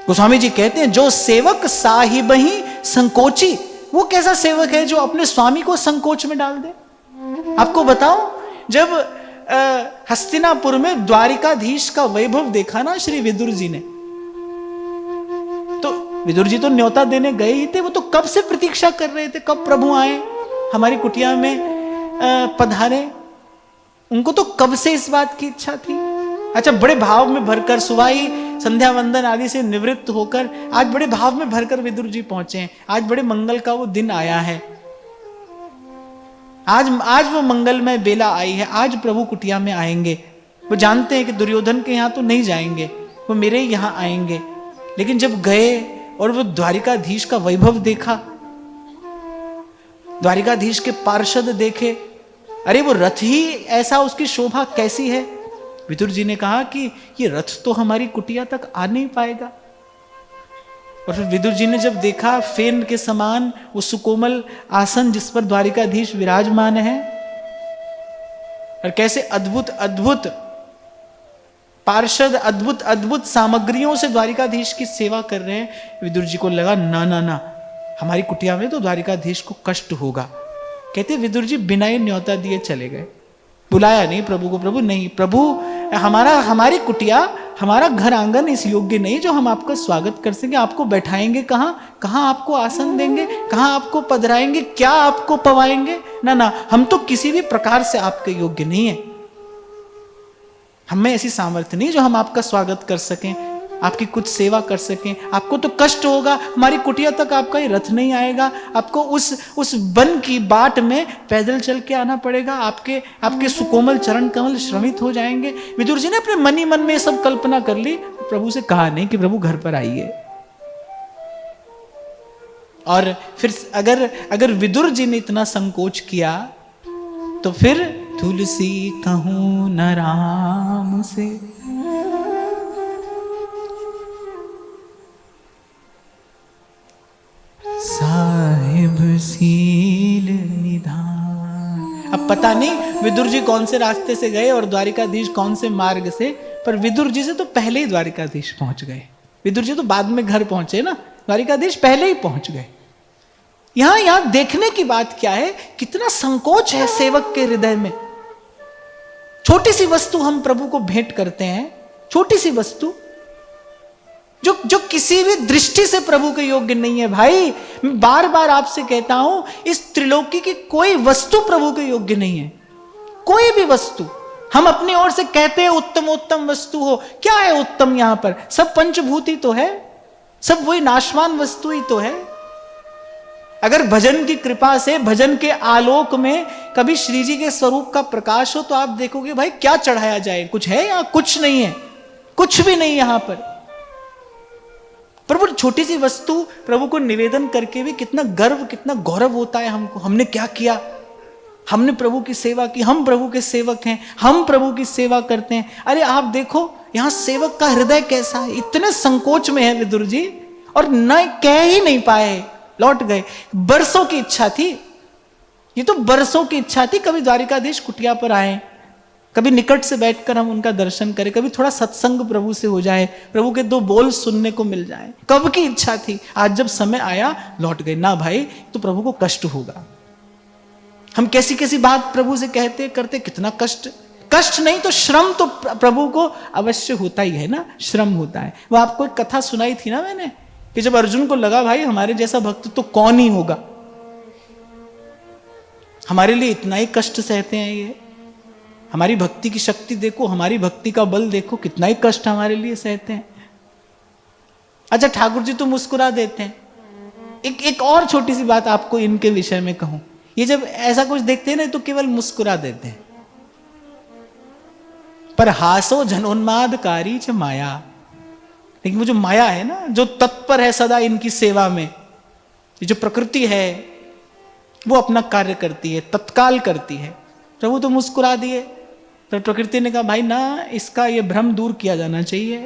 गोस्वामी जी कहते हैं, जो सेवक साहिब ही संकोची, वो कैसा सेवक है जो अपने स्वामी को संकोच में डाल दे। आपको बताओ, जब हस्तिनापुर में द्वारिकाधीश का वैभव देखा ना श्री विदुर जी ने, तो विदुर जी तो न्योता देने गए ही थे, वो तो कब से प्रतीक्षा कर रहे थे, कब प्रभु आए हमारी कुटिया में पधारे। उनको तो कब से इस बात की इच्छा थी। अच्छा, बड़े भाव में भरकर सुबह ही संध्या वंदन आदि से निवृत्त होकर आज बड़े भाव में भरकर विदुर जी पहुंचे हैं। आज बड़े मंगल का वो दिन आया है, आज वो मंगलमय बेला आई है, आज प्रभु कुटिया में आएंगे। वो जानते हैं कि दुर्योधन के यहां तो नहीं जाएंगे, वो मेरे यहां आएंगे। लेकिन जब गए और वो द्वारिकाधीश का वैभव देखा, द्वारिकाधीश के पार्षद देखे, अरे वो रथ ही ऐसा, उसकी शोभा कैसी है। विदुर जी ने कहा कि ये रथ तो हमारी कुटिया तक आ नहीं पाएगा। और फिर विदुर जी ने जब देखा फेन के समान वो सुकोमल आसन जिस पर द्वारिकाधीश विराजमान है, और कैसे अद्भुत अद्भुत पार्षद अद्भुत अद्भुत सामग्रियों से द्वारिकाधीश की सेवा कर रहे हैं, विदुर जी को लगा ना ना ना, हमारी कुटिया में तो द्वारिकाधीश को कष्ट होगा। कहते विदुर जी बिना ही न्योता दिए चले गए, बुलाया नहीं प्रभु को। प्रभु नहीं, प्रभु हमारी कुटिया, हमारा घर आंगन इस योग्य नहीं जो हम आपका स्वागत कर सकें। आपको बैठाएंगे कहाँ, कहाँ आपको आसन देंगे, कहाँ आपको पधराएंगे, क्या आपको पवाएंगे, ना ना, हम तो किसी भी प्रकार से आपके योग्य नहीं है। हमें ऐसी सामर्थ्य नहीं जो हम आपका स्वागत कर सकें, आपकी कुछ सेवा कर सकें। आपको तो कष्ट होगा, हमारी कुटिया तक आपका ये रथ नहीं आएगा, आपको उस वन की बाट में पैदल चल के आना पड़ेगा, आपके सुकोमल चरण कमल श्रमित हो जाएंगे। विदुर जी ने अपने मन ही मन में सब कल्पना कर ली, प्रभु से कहा नहीं कि प्रभु घर पर आइए। और फिर अगर विदुर जी ने इतना संकोच किया, तो फिर तुलसी कहूं न राम से, साहिब सील निधान। अब पता नहीं विदुर जी कौन से रास्ते से गए और द्वारिकाधीश कौन से मार्ग से, पर विदुर जी से तो पहले ही द्वारिकाधीश पहुंच गए। विदुर जी तो बाद में घर पहुंचे ना, द्वारिकाधीश पहले ही पहुंच गए। यहां देखने की बात क्या है, कितना संकोच है सेवक के हृदय में। छोटी सी वस्तु हम प्रभु को भेंट करते हैं, छोटी सी वस्तु जो किसी भी दृष्टि से प्रभु के योग्य नहीं है। भाई मैं बार बार आपसे कहता हूं, इस त्रिलोकी की कोई वस्तु प्रभु के योग्य नहीं है। कोई भी वस्तु हम अपनी ओर से कहते हैं उत्तम वस्तु हो, क्या है उत्तम? यहां पर सब पंचभूत ही तो है, सब वही नाशवान वस्तु ही तो है। अगर भजन की कृपा से, भजन के आलोक में कभी श्री जी के स्वरूप का प्रकाश हो, तो आप देखोगे भाई क्या चढ़ाया जाए, कुछ है यहां? कुछ नहीं है, कुछ भी नहीं यहां पर। प्रभु छोटी सी वस्तु प्रभु को निवेदन करके भी कितना गर्व, कितना गौरव होता है हमको। हमने क्या किया, हमने प्रभु की सेवा की, हम प्रभु के सेवक हैं, हम प्रभु की सेवा करते हैं। अरे आप देखो यहां सेवक का हृदय कैसा है, इतने संकोच में है विदुर जी, और न कह ही नहीं पाए, लौट गए। बरसों की इच्छा थी, ये तो बरसों की इच्छा थी, कभी द्वारिकाधीश कुटिया पर आए, कभी निकट से बैठकर हम उनका दर्शन करें, कभी थोड़ा सत्संग प्रभु से हो जाए, प्रभु के 2 बोल सुनने को मिल जाए। कब की इच्छा थी, आज जब समय आया लौट गए। ना भाई, तो प्रभु को कष्ट होगा। हम कैसी कैसी बात प्रभु से कहते करते, कितना कष्ट नहीं तो श्रम तो प्रभु को अवश्य होता ही है ना, श्रम होता है। वो आपको एक कथा सुनाई थी ना मैंने, कि जब अर्जुन को लगा भाई हमारे जैसा भक्त तो कौन ही होगा, हमारे लिए इतना ही कष्ट सहते हैं ये, हमारी भक्ति की शक्ति देखो, हमारी भक्ति का बल देखो, कितना ही कष्ट हमारे लिए सहते हैं। अच्छा ठाकुर जी तो मुस्कुरा देते हैं। एक और छोटी सी बात आपको इनके विषय में कहूं, ये जब ऐसा कुछ देखते हैं ना तो केवल मुस्कुरा देते हैं, पर हासो जनोन्मादकारी च माया। लेकिन वो जो माया है ना, जो तत्पर है सदा इनकी सेवा में, ये जो प्रकृति है वो अपना कार्य करती है, तत्काल करती है। प्रभु तो मुस्कुरा दिए, तो प्रकृति ने कहा भाई ना, इसका ये भ्रम दूर किया जाना चाहिए।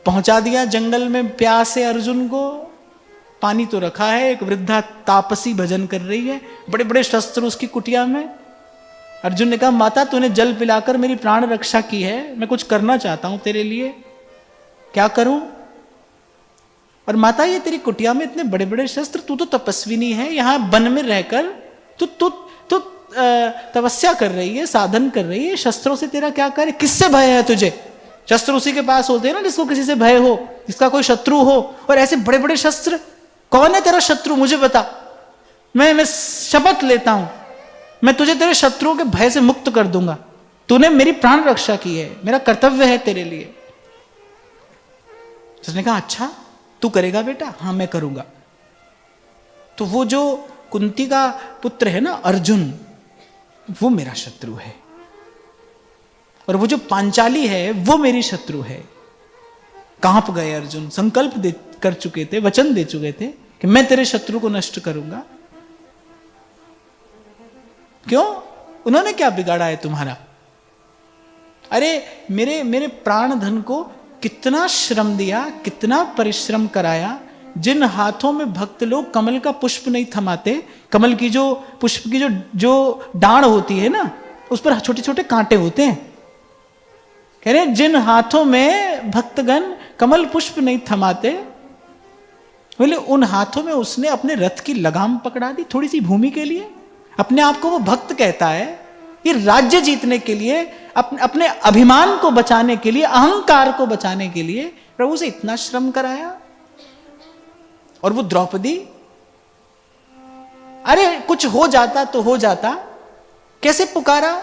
पहुंचा दिया जंगल में प्यासे अर्जुन को, पानी तो रखा है, एक वृद्धा तापसी भजन कर रही है, बड़े बड़े शस्त्र उसकी कुटिया में। अर्जुन ने कहा माता तूने जल पिलाकर मेरी प्राण रक्षा की है, मैं कुछ करना चाहता हूं तेरे लिए, क्या करूं? और माता ये तेरी कुटिया में इतने बड़े बड़े शस्त्र, तू तो तपस्विनी है, यहां वन में रहकर तू तू तू तपस्या कर रही है, साधन कर रही है, शस्त्रों से तेरा क्या कार्य? किससे भय है तुझे? शस्त्र उसी के पास होते हैं ना जिसको किसी से भय हो, जिसका कोई शत्रु हो। और ऐसे बड़े बड़े शस्त्र, कौन है तेरा शत्रु मुझे बता, मैं शपथ लेता हूं मैं तुझे तेरे शत्रुओं के भय से मुक्त कर दूंगा। तूने मेरी प्राण रक्षा की है, मेरा कर्तव्य है तेरे लिए। उसने कहा अच्छा तू करेगा बेटा? हाँ मैं करूंगा। तो वो जो कुंती का पुत्र है ना अर्जुन, वो मेरा शत्रु है, और वो जो पांचाली है वो मेरी शत्रु है। कांप गए अर्जुन, संकल्प कर चुके थे, वचन दे चुके थे कि मैं तेरे शत्रु को नष्ट करूंगा। क्यों? उन्होंने क्या बिगाड़ा है तुम्हारा? अरे मेरे प्राण धन को कितना श्रम दिया, कितना परिश्रम कराया। जिन हाथों में भक्त लोग कमल का पुष्प नहीं थमाते, कमल की जो पुष्प की जो डांड होती है ना, उस पर छोटे छोटे कांटे होते हैं। कह रहे जिन हाथों में भक्तगण कमल पुष्प नहीं थमाते, बोले उन हाथों में उसने अपने रथ की लगाम पकड़ा दी थोड़ी सी भूमि के लिए। अपने आप को वो भक्त कहता है, ये राज्य जीतने के लिए, अपने अभिमान को बचाने के लिए, अहंकार को बचाने के लिए प्रभु से इतना श्रम कराया। और वो द्रौपदी, अरे कुछ हो जाता तो हो जाता, कैसे पुकारा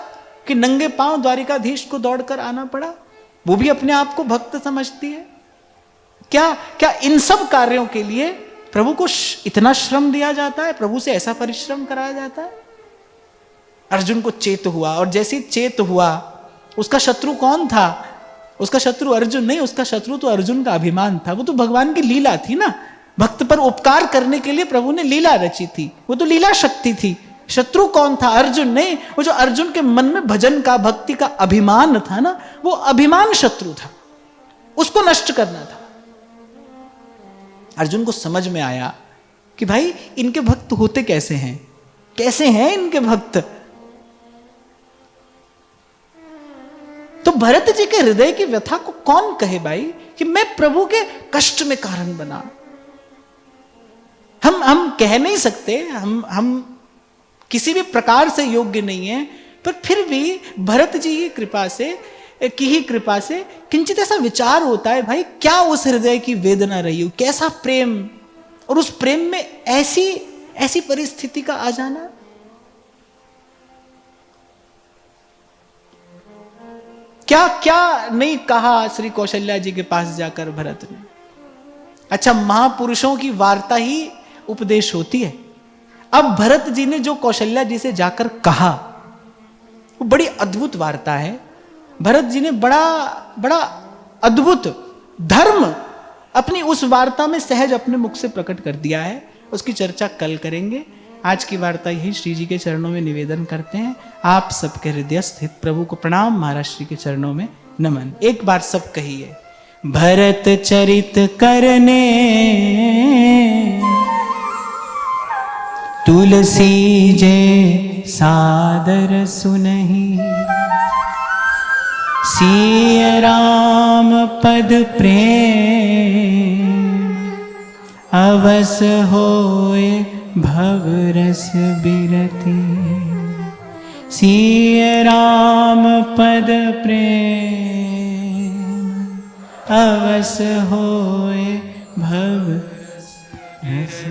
कि नंगे पांव द्वारिकाधीश को दौड़कर आना पड़ा। वो भी अपने आप को भक्त समझती है। क्या इन सब कार्यों के लिए प्रभु को इतना श्रम दिया जाता है, प्रभु से ऐसा परिश्रम कराया जाता है? अर्जुन को चेत हुआ, और जैसे चेत हुआ, उसका शत्रु कौन था? उसका शत्रु अर्जुन नहीं, उसका शत्रु तो अर्जुन का अभिमान था। वो तो भगवान की लीला थी ना, भक्त पर उपकार करने के लिए प्रभु ने लीला रची थी, वो तो लीला शक्ति थी। शत्रु कौन था? अर्जुन नहीं, वो जो अर्जुन के मन में भजन का, भक्ति का अभिमान था ना, वो अभिमान शत्रु था, उसको नष्ट करना था। अर्जुन को समझ में आया कि भाई इनके भक्त होते कैसे हैं, कैसे हैं इनके भक्त। तो भरत जी के हृदय की व्यथा को कौन कहे भाई कि मैं प्रभु के कष्ट में कारण बना। हम कह नहीं सकते, हम किसी भी प्रकार से योग्य नहीं है, पर फिर भी भरत जी की कृपा से किंचित ऐसा विचार होता है भाई, क्या उस हृदय की वेदना रही हो, कैसा प्रेम, और उस प्रेम में ऐसी परिस्थिति का आ जाना। क्या नहीं कहा श्री कौशल्या जी के पास जाकर भरत ने। अच्छा, महापुरुषों की वार्ता ही उपदेश होती है। अब भरत जी ने जो कौशल्या जी से जाकर कहा, वो बड़ी अद्भुत वार्ता है। भरत जी ने बड़ा अद्भुत धर्म अपनी उस वार्ता में सहज अपने मुख से प्रकट कर दिया है। उसकी चर्चा कल करेंगे। आज की वार्ता यही श्री जी के चरणों में निवेदन करते हैं। आप सबके हृदय स्थित प्रभु को प्रणाम, महाराज श्री के चरणों में नमन। एक बार सब कहिए, भरत चरित करने तुलसी जे सादर सुनहि, सिय राम पद प्रेम अवस होए भव रस बिरति। सिय राम पद प्रेम अवस होए भव रस